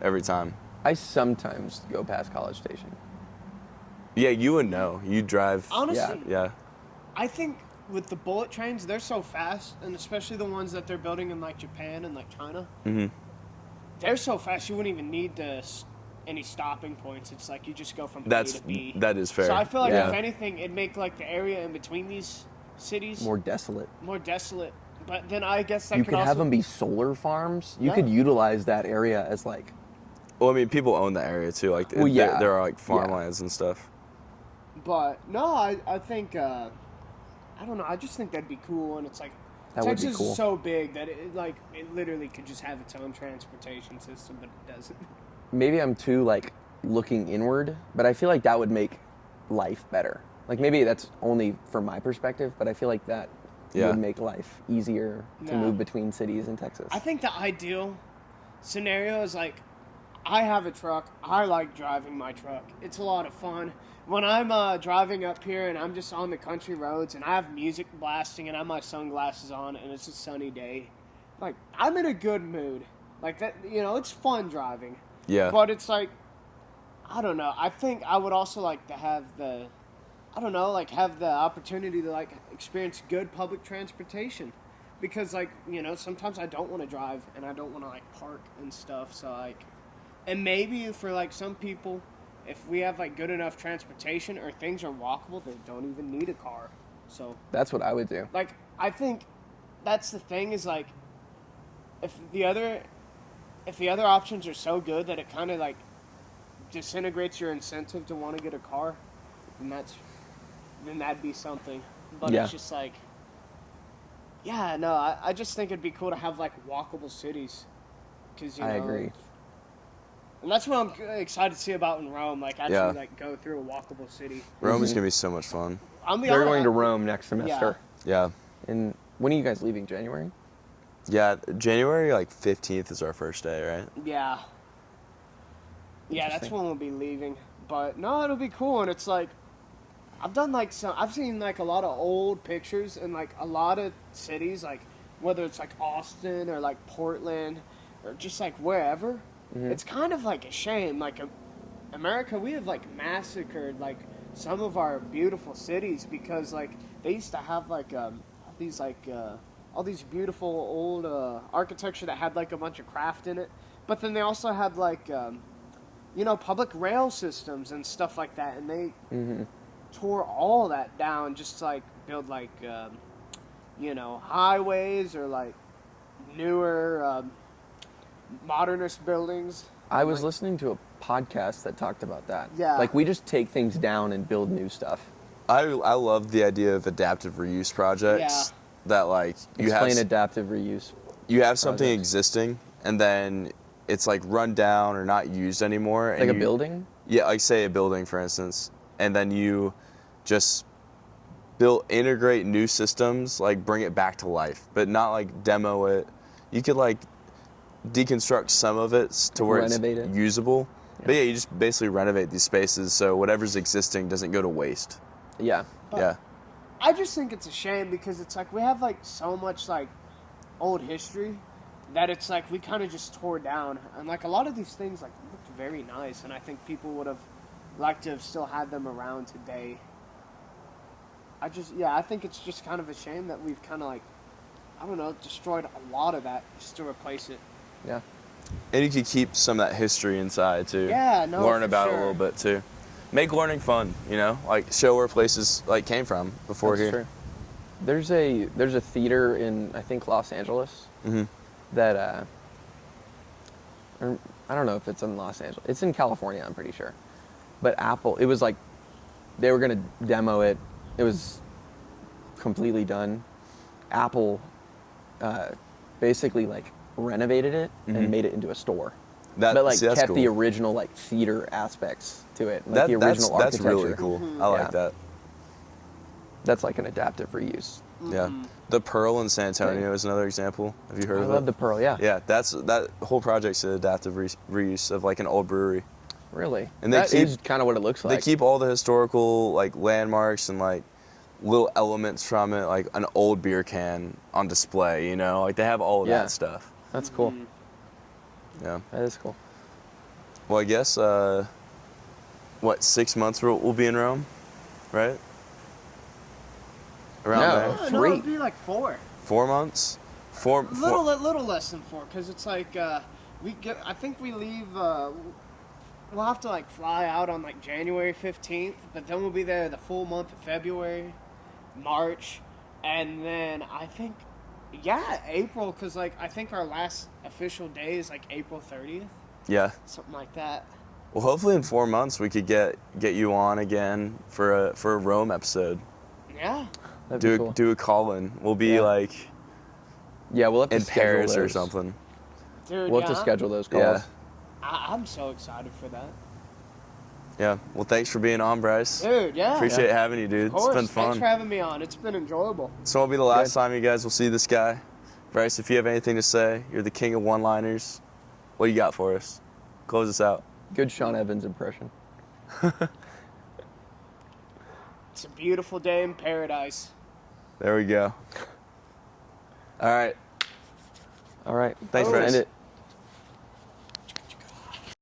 every time. I sometimes go past College Station. Yeah, you would know. You drive. honestly, Yeah. I think with the bullet trains, they're so fast, and especially the ones that they're building in like Japan and like China. Mm-hmm. They're so fast you wouldn't even need any stopping points. It's like you just go from A That to B. is fair. So I feel like Yeah. if anything, it'd make like the area in between these cities More desolate. more desolate. But then I guess that You could could also have them be solar farms. You Yeah. could utilize that area as like. Well, I mean, people own the area too. Like, Well, yeah. there are like Yeah. farmlands and stuff. But no, I think I don't know. I just think that'd be cool, and it's like That would be Texas cool. is so big that it literally could just have its own transportation system, but it doesn't. Maybe I'm too like looking inward, but I feel like that would make life better. Like maybe that's only from my perspective, but I feel like that Yeah. would make life easier to Yeah. move between cities in Texas. I think the ideal scenario is like, I have a truck. I like driving my truck. It's a lot of fun. When I'm driving up here and I'm just on the country roads and I have music blasting and I have my sunglasses on and it's a sunny day, like, I'm in a good mood. Like, that, you know, it's fun driving. Yeah. But it's like, I don't know. I think I would also like to have the, I don't know, like, have the opportunity to, like, experience good public transportation. Because, like, you know, sometimes I don't want to drive and I don't want to, like, park and stuff. So, like, and maybe for, like, some people, if we have, like, good enough transportation or things are walkable, they don't even need a car. So That's what I would do. like, I think that's the thing is, like, if the other options are so good that it kind of, like, disintegrates your incentive to want to get a car, then that'd be something. But Yeah. it's just like, yeah, no, I just think it'd be cool to have, like, walkable cities. 'Cause, you know, I agree. And that's what I'm excited to see about in Rome, like, actually, Yeah. like, go through a walkable city. Rome is gonna be so much fun. They're going to Rome next semester. Yeah. And when are you guys leaving? January? Yeah, January like 15th is our first day, right? Yeah. Yeah, that's Interesting. when we'll be leaving. But no, it'll be cool. And it's like, I've seen like a lot of old pictures in like a lot of cities, like whether it's like Austin or like Portland or just like wherever. It's kind of like a shame. Like America, we have like massacred like some of our beautiful cities because like they used to have like these like all these beautiful old architecture that had like a bunch of craft in it, but then they also had like you know, public rail systems and stuff like that, and they tore all that down just to like build like you know, highways or like newer modernist buildings. I was listening to a podcast that talked about that. Yeah. Like, we just take things down and build new stuff. I love the idea of adaptive reuse projects. Yeah. That like Explain adaptive reuse. you have something projects. existing and then it's like run down or not used anymore. Like and a you- building? Yeah, like say a building for instance, and then you just integrate new systems, like bring it back to life, but not like demo it. You could like deconstruct some of it to where Renovate it's it. usable. But yeah, you just basically renovate these spaces so whatever's existing doesn't go to waste. Yeah. Yeah. I just think it's a shame because it's like we have like so much like old history that it's like we kind of just tore down, and like a lot of these things like looked very nice, and I think people would have liked to have still had them around today. I think it's just kind of a shame that we've kind of like, I don't know, destroyed a lot of that just to replace it. Yeah. And you could keep some of that history inside too. Yeah, no, Learn for about it a sure. little bit too. Make learning fun, you know? Like show where places like came from before That's here. true. There's a theater in, I think, Los Angeles that or I don't know if it's in Los Angeles. It's in California, I'm pretty sure. But Apple, it was like they were gonna demo it. It was completely done. Apple basically like renovated it and made it into a store. But like that's kept cool. the original like theater aspects to it, like the original that's architecture. really cool. I like Yeah. that. That's like an adaptive reuse. Yeah. The Pearl in San Antonio is another example. Have you heard I of love it? the Pearl, yeah. Yeah, that whole project's an adaptive reuse of like an old brewery. Really? And they That keep- is kind of what it looks like. They keep all the historical like landmarks and like little elements from it, like an old beer can on display, you know? Like they have all of Yeah. that stuff. That's cool. Yeah. That is cool. Well, I guess, 6 months we'll be in Rome, right? Around No. there. No, 3. it'd be like 4. 4 months? Four. Little less than 4, because it's like I think we leave. We'll have to like fly out on like January 15th, but then we'll be there the full month of February, March, and then I think, April, because like I think our last official day is like April 30th, Yeah. something like that. Well, hopefully in 4 months we could get you on again for a Rome episode. Yeah. That'd be cool. Do a call in. We'll be Yeah. like Yeah, we'll have to in schedule Paris or those. something. Dude, We'll have to schedule those calls. Yeah. I'm so excited for that. Yeah. Well, thanks for being on, Bryce. Dude, yeah. Appreciate having you, dude. Of course. It's been Thanks fun. for having me on. It's been enjoyable. So it'll be the last Good. time you guys will see this guy. Bryce, if you have anything to say, you're the king of one-liners. What you got for us? Close us out. Good Sean Evans impression. It's a beautiful day in paradise. There we go. All right. All right. Thanks, Let's Bryce. end it.